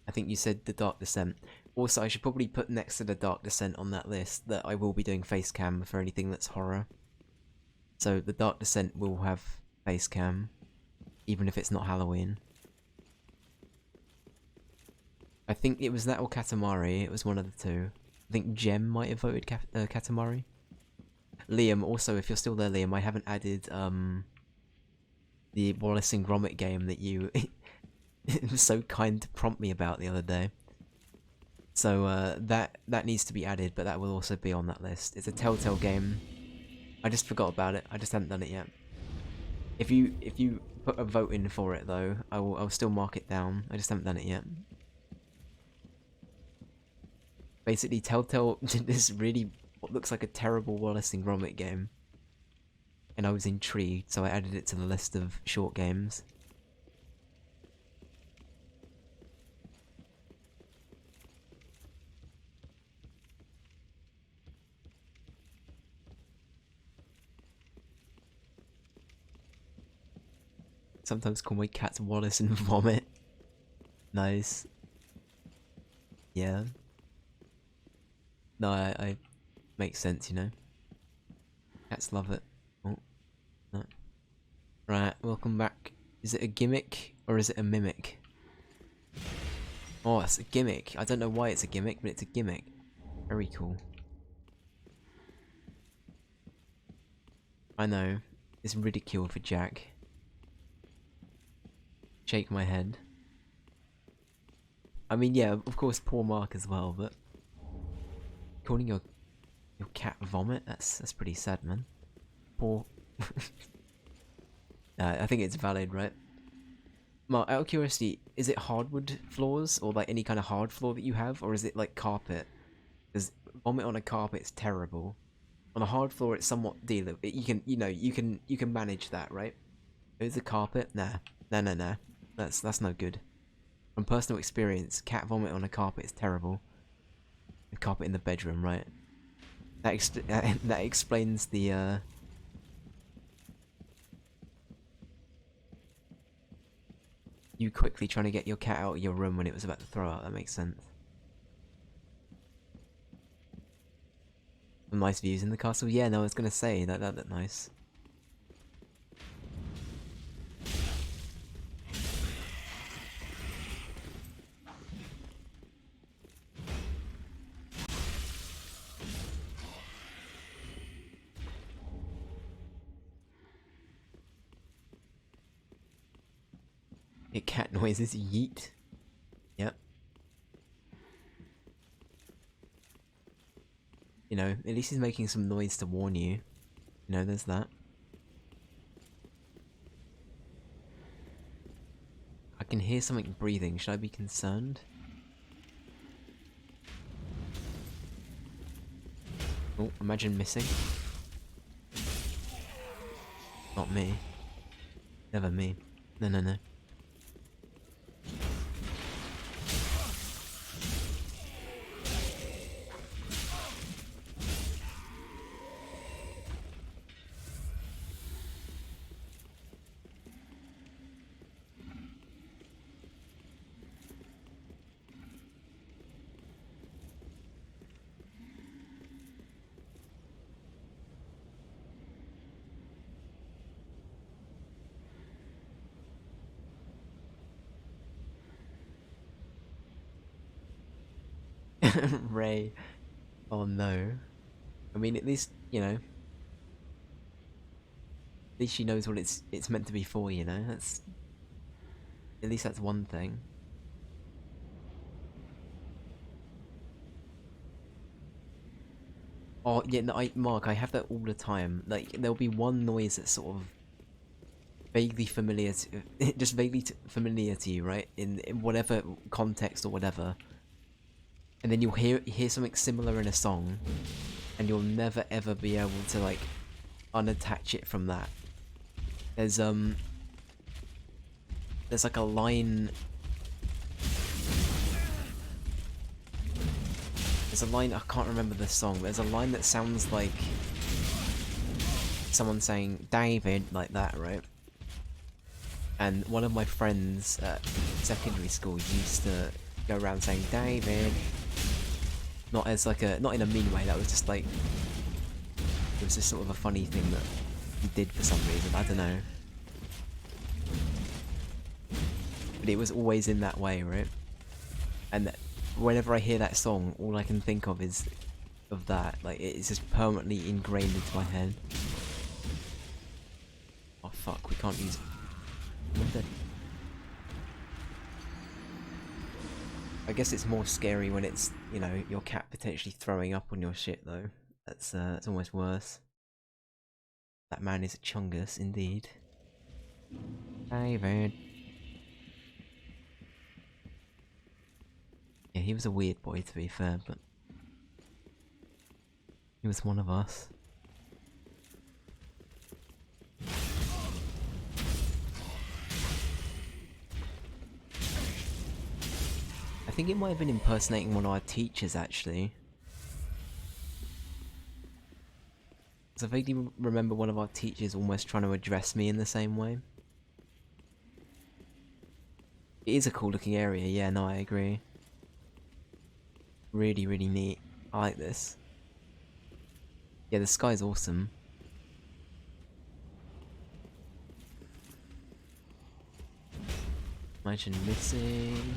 I think you said The Dark Descent. Also, I should probably put next to The Dark Descent on that list that I will be doing face cam for anything that's horror. So The Dark Descent will have face cam, even if it's not Halloween. I think it was that or Katamari, it was one of the two. I think Gem might have voted Katamari. Liam, also, if you're still there, Liam, I haven't added, the Wallace and Gromit game that you was so kind to prompt me about the other day. So, that needs to be added, but that will also be on that list. It's a Telltale game. I just forgot about it, I just haven't done it yet. If you put a vote in for it, though, I'll still mark it down. I just haven't done it yet. Basically, Telltale did this really, what looks like a terrible Wallace and Gromit game. And I was intrigued, so I added it to the list of short games. Sometimes call my cats Wallace and Vomit. Nice. Yeah. No, I makes sense, you know. Cats love it. Oh, no. Right, welcome back. Is it a gimmick or is it a mimic? Oh, it's a gimmick. I don't know why it's a gimmick, but it's a gimmick. Very cool. I know. It's ridiculed for Jack. Shake my head. I mean, yeah, of course, poor Mark as well, but calling your cat Vomit? That's pretty sad, man. Poor. I think it's valid, right? Mark, out of curiosity, is it hardwood floors or like any kind of hard floor that you have, or is it like carpet? Because vomit on a carpet is terrible. On a hard floor, it's somewhat dealable. You can manage that, right? Is it carpet? Nah. That's no good. From personal experience, cat vomit on a carpet is terrible. A carpet in the bedroom, right? That explains the you quickly trying to get your cat out of your room when it was about to throw up. That makes sense. Some nice views in the castle. Yeah, no, I was gonna say that looked nice. It cat noises. Yeet. Yep. You know, at least he's making some noise to warn you. You know, there's that. I can hear something breathing. Should I be concerned? Oh, imagine missing. Not me. Never me. No. Ray. Oh no. I mean, at least, you know, at least she knows what it's meant to be for, you know? That's at least that's one thing. Oh yeah, no, Mark, I have that all the time. Like there'll be one noise that's sort of vaguely familiar to, just vaguely familiar to you, right? In whatever context or whatever, and then you'll hear something similar in a song, and you'll never ever be able to like unattach it from that. There's there's like a line. There's a line, I can't remember the song, but there's a line that sounds like someone saying David like that, right? And one of my friends at secondary school used to go around saying David, not as like a, not in a mean way. That was just like, it was just sort of a funny thing that he did for some reason. I don't know, but it was always in that way, right? And whenever I hear that song, all I can think of is of that. Like it's just permanently ingrained into my head. Oh fuck, we can't use. I guess it's more scary when it's, you know, your cat potentially throwing up on your shit though. That's almost worse. That man is a chungus indeed. David. Yeah, he was a weird boy to be fair, but he was one of us. I think it might have been impersonating one of our teachers actually. Because I vaguely remember one of our teachers almost trying to address me in the same way. It is a cool looking area, yeah, no, I agree. Really, really neat. I like this. Yeah, the sky's awesome. Imagine missing.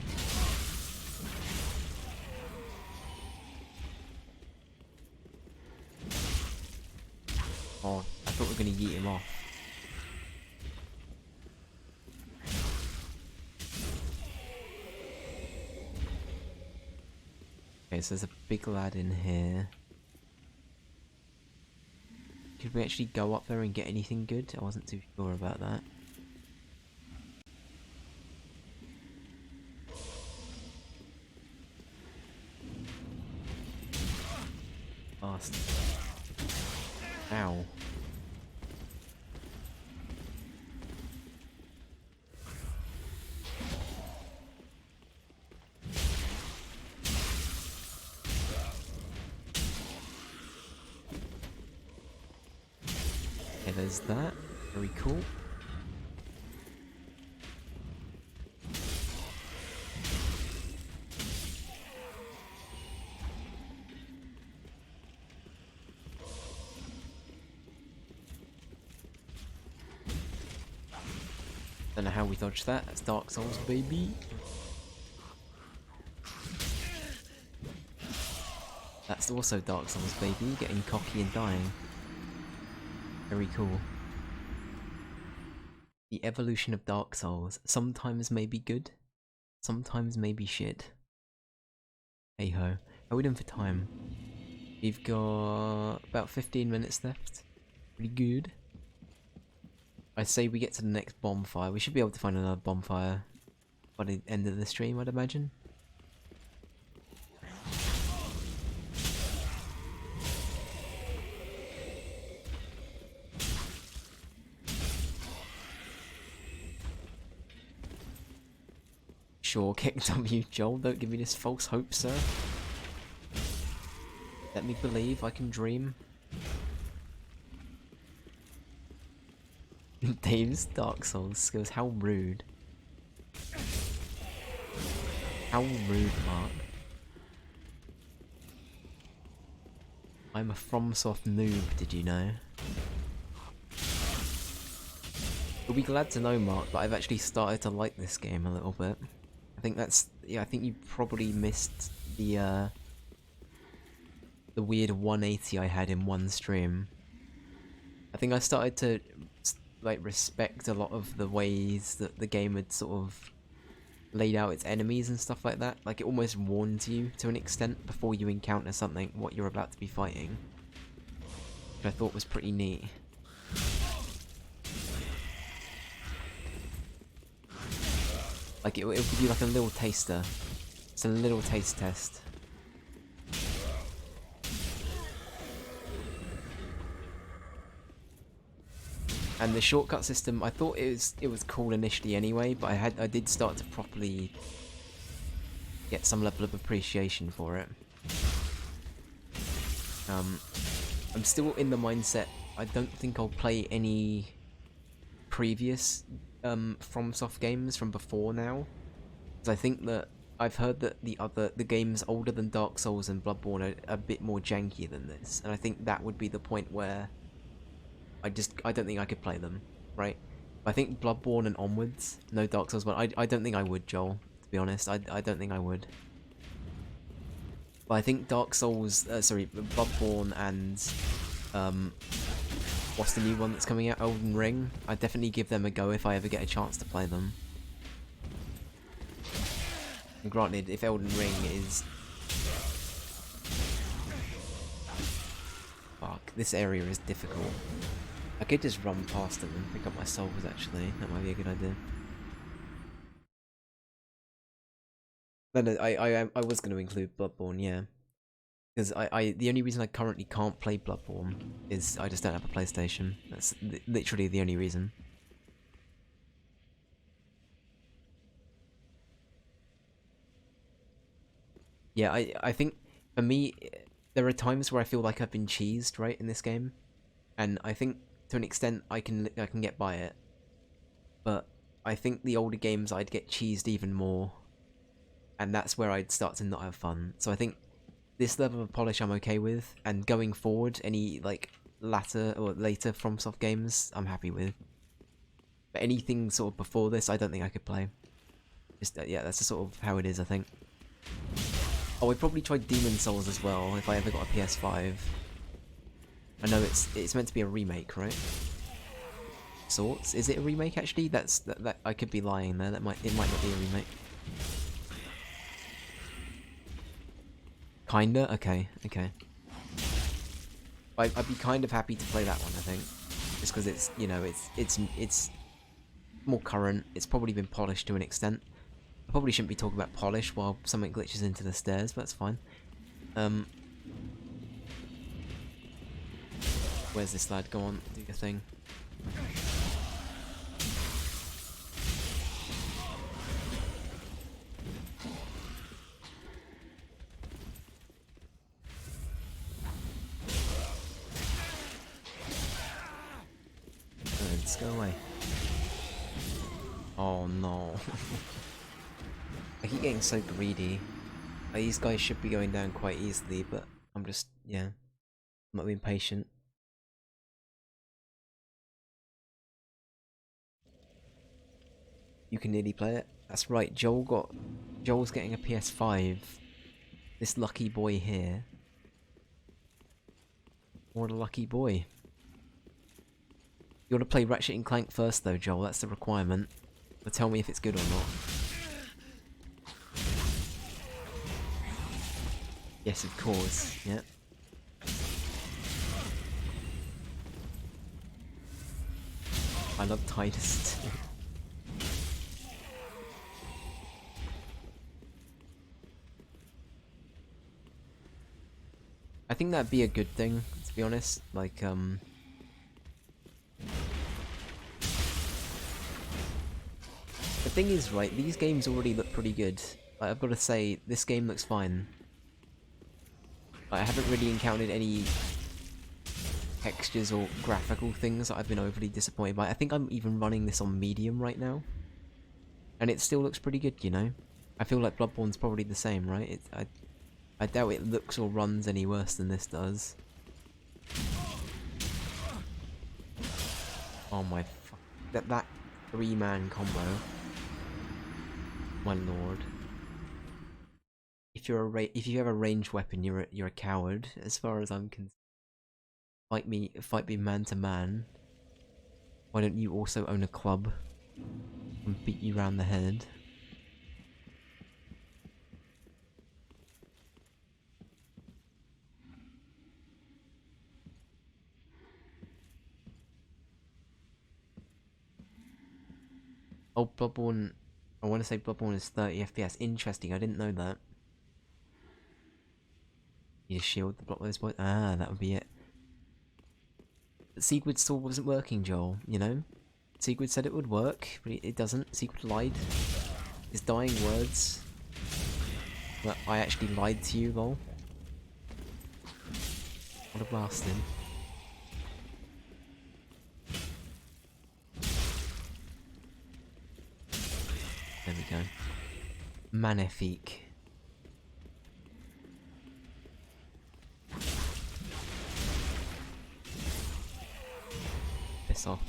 Oh, I thought we were gonna yeet him off. Okay, so there's a big lad in here. Could we actually go up there and get anything good? I wasn't too sure about that. Bastard. Ow. Okay, there's that. Very cool. Don't know how we dodged that. That's Dark Souls, baby. That's also Dark Souls, baby. Getting cocky and dying. Very cool. The evolution of Dark Souls. Sometimes may be good. Sometimes may be shit. Hey ho. How are we doing for time? We've got about 15 minutes left. Pretty good. I say we get to the next bonfire. We should be able to find another bonfire by the end of the stream, I'd imagine. Sure, kick W, Joel. Don't give me this false hope, sir. Let me believe I can dream. Dave's Dark Souls skills. How rude. How rude, Mark. I'm a FromSoft noob, did you know? You'll be glad to know, Mark, that I've actually started to like this game a little bit. I think that's... yeah, I think you probably missed the the weird 180 I had in one stream. I think I started to like respect a lot of the ways that the game had sort of laid out its enemies and stuff like that. Like it almost warns you to an extent before you encounter something what you're about to be fighting, which I thought was pretty neat. Like it'll give you like a little taster. It's a little taste test. And the shortcut system, I thought it was cool initially anyway, but I did start to properly get some level of appreciation for it. I'm still in the mindset, I don't think I'll play any previous FromSoft games from before now, because I think that I've heard that the games older than Dark Souls and Bloodborne are a bit more janky than this, and I think that would be the point where I don't think I could play them, right? I think Bloodborne and onwards, no Dark Souls 1, I don't think I would, Joel, to be honest, I don't think I would. But I think Dark Souls, Bloodborne and, what's the new one that's coming out, Elden Ring, I'd definitely give them a go if I ever get a chance to play them. And granted, if Elden Ring is... Fuck, this area is difficult. I could just run past them and pick up my souls, actually. That might be a good idea. No, I was going to include Bloodborne, yeah. Because the only reason I currently can't play Bloodborne is I just don't have a PlayStation. That's literally the only reason. Yeah, I think, for me, there are times where I feel like I've been cheesed, right, in this game. And I think, to an extent, I can get by it. But I think the older games I'd get cheesed even more. And that's where I'd start to not have fun. So I think this level of polish I'm okay with, and going forward, any like later FromSoft games I'm happy with. But anything sort of before this, I don't think I could play. Just yeah, that's just sort of how it is, I think. Oh, I'd probably try Demon Souls as well if I ever got a PS5. I know it's meant to be a remake, right? Sorts? Is it a remake actually? That I could be lying there. It might not be a remake. Kinda? Okay. I'd be kind of happy to play that one, I think. Just because it's, you know, it's more current. It's probably been polished to an extent. I probably shouldn't be talking about polish while something glitches into the stairs, but that's fine. Where's this lad? Go on, do your thing. Let's go away. Oh no. I keep getting so greedy. Like, these guys should be going down quite easily, but I'm just, yeah, I'm not being patient. You can nearly play it. That's right, Joel's getting a PS5. This lucky boy here. What a lucky boy. You want to play Ratchet & Clank first though, Joel, that's the requirement. But tell me if it's good or not. Yes, of course, yeah. I love Titus too. I think that'd be a good thing, to be honest. Like, the thing is, right, these games already look pretty good. Like, I've got to say, this game looks fine. Like, I haven't really encountered any textures or graphical things that I've been overly disappointed by. I think I'm even running this on medium right now. And it still looks pretty good, you know? I feel like Bloodborne's probably the same, right? I doubt it looks or runs any worse than this does. Oh my fuck. That 3-man combo. My lord. if you have a ranged weapon, you're a coward. As far as I'm concerned, fight me man to man. Why don't you also own a club and beat you round the head? Oh, Bloodborne. I want to say Bloodborne is 30 FPS. Interesting. I didn't know that. You just shield the block with this boy. Ah, that would be it. But Sigurd still wasn't working, Joel. You know, Sigurd said it would work, but it doesn't. Sigurd lied. His dying words. That I actually lied to you, lol. What a bastard. There we go. Magnifique. Piss off.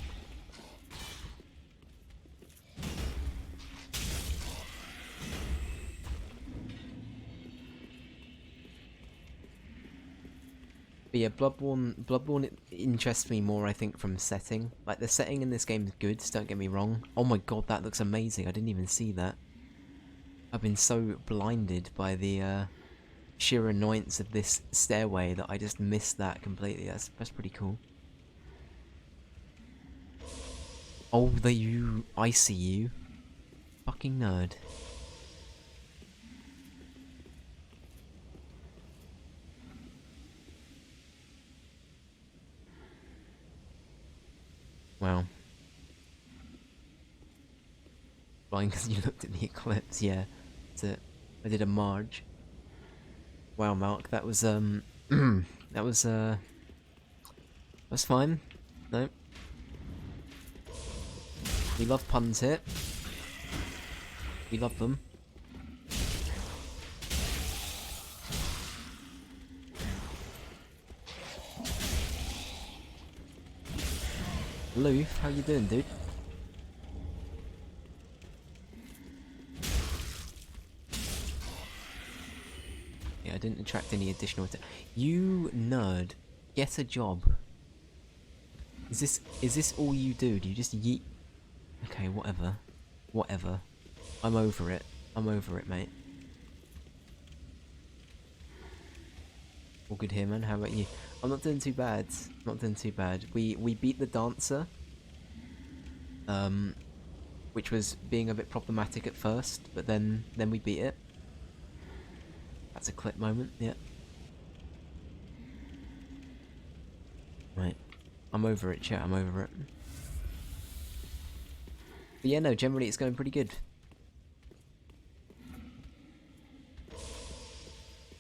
But yeah, Bloodborne interests me more, I think, from setting. Like, the setting in this game is good, don't get me wrong. Oh my god, that looks amazing, I didn't even see that. I've been so blinded by the sheer annoyance of this stairway that I just missed that completely. That's pretty cool. Oh, I see you. Fucking nerd. Wow. Fine, because you looked at the eclipse, yeah. That's it. I did a Marge. Wow, Mark, that was, that was fine. No. We love puns here. We love them. Loof, how you doing, dude? Yeah, I didn't attract any additional You nerd, get a job. Is this all you do? Do you just yeet? Okay, whatever. Whatever. I'm over it. I'm over it, mate. All good here, man. How about you? I'm not doing too bad. Not doing too bad. We beat the dancer. Which was being a bit problematic at first, but then we beat it. That's a clip moment, yeah. Right. I'm over it, chat. I'm over it. But yeah, no, generally it's going pretty good.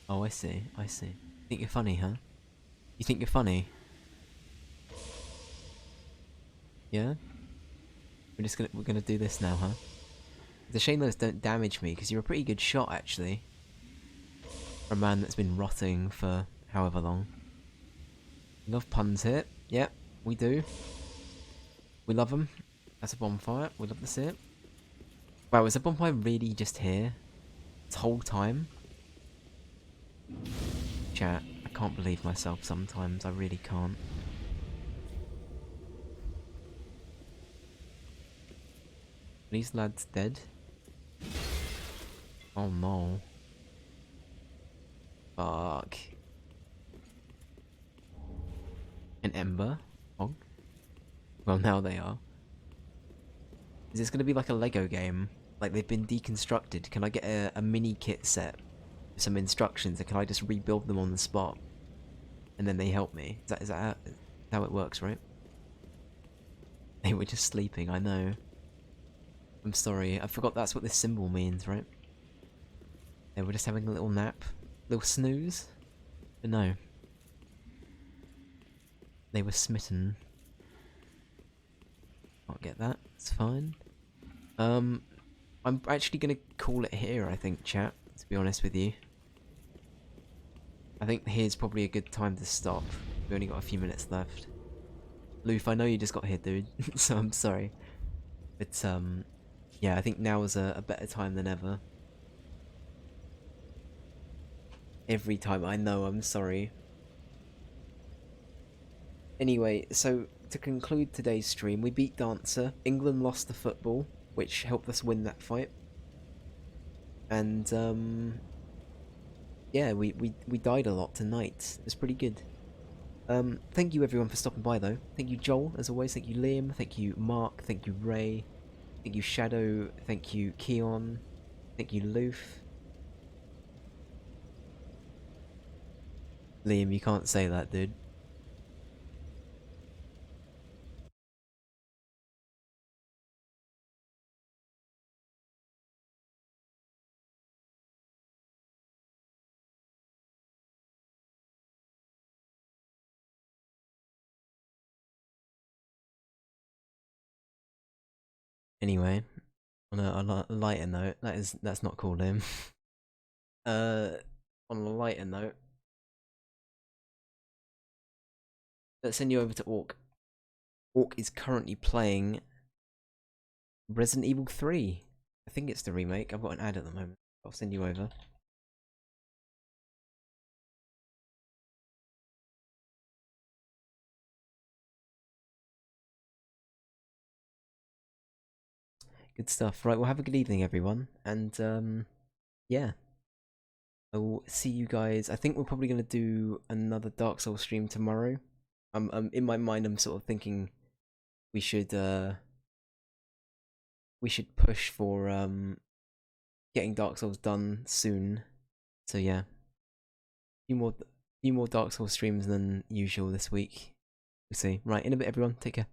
Oh, I see. I see. Think you're funny, huh? You think you're funny? Yeah? We're gonna do this now, huh? It's a shame those don't damage me, because you're a pretty good shot, actually. For a man that's been rotting for however long. Love puns here. Yep, we do. We love them. That's a bonfire. We love to see it. Wow, is the bonfire really just here? This whole time? Chat, I can't believe myself sometimes. I really can't. Are these lads dead? Oh no. Fuck. An ember? Oh. Well, now they are. Is this going to be like a Lego game? Like they've been deconstructed? Can I get a mini kit set with some instructions and can I just rebuild them on the spot? And then they help me? Is that how it works, right? They were just sleeping, I know. I'm sorry, I forgot that's what this symbol means, right? They were just having a little nap. Little snooze? But no. They were smitten. Can't get that, it's fine. I'm actually gonna call it here, I think, chat, to be honest with you. I think here's probably a good time to stop. We've only got a few minutes left. Loof, I know you just got here, dude, so I'm sorry. But, yeah, I think now is a better time than ever. Every time, I know, I'm sorry. Anyway, so to conclude today's stream, we beat Dancer. England lost the football, which helped us win that fight. And, yeah, we died a lot tonight. It was pretty good. Thank you everyone for stopping by though. Thank you Joel, as always. Thank you Liam. Thank you Mark. Thank you Ray. Thank you Shadow. Thank you Keon. Thank you Loof. Liam, you can't say that, dude. Anyway, on a lighter note, that's not cool, Liam. uh, on a lighter note, let's send you over to Orc. Orc is currently playing Resident Evil 3. I think it's the remake. I've got an ad at the moment. I'll send you over. Good stuff. Right, well have a good evening everyone. And yeah. I will see you guys. I think we're probably gonna do another Dark Souls stream tomorrow. In my mind I'm sort of thinking we should push for getting Dark Souls done soon. So yeah. Few more Dark Souls streams than usual this week. We'll see. Right, in a bit everyone. Take care.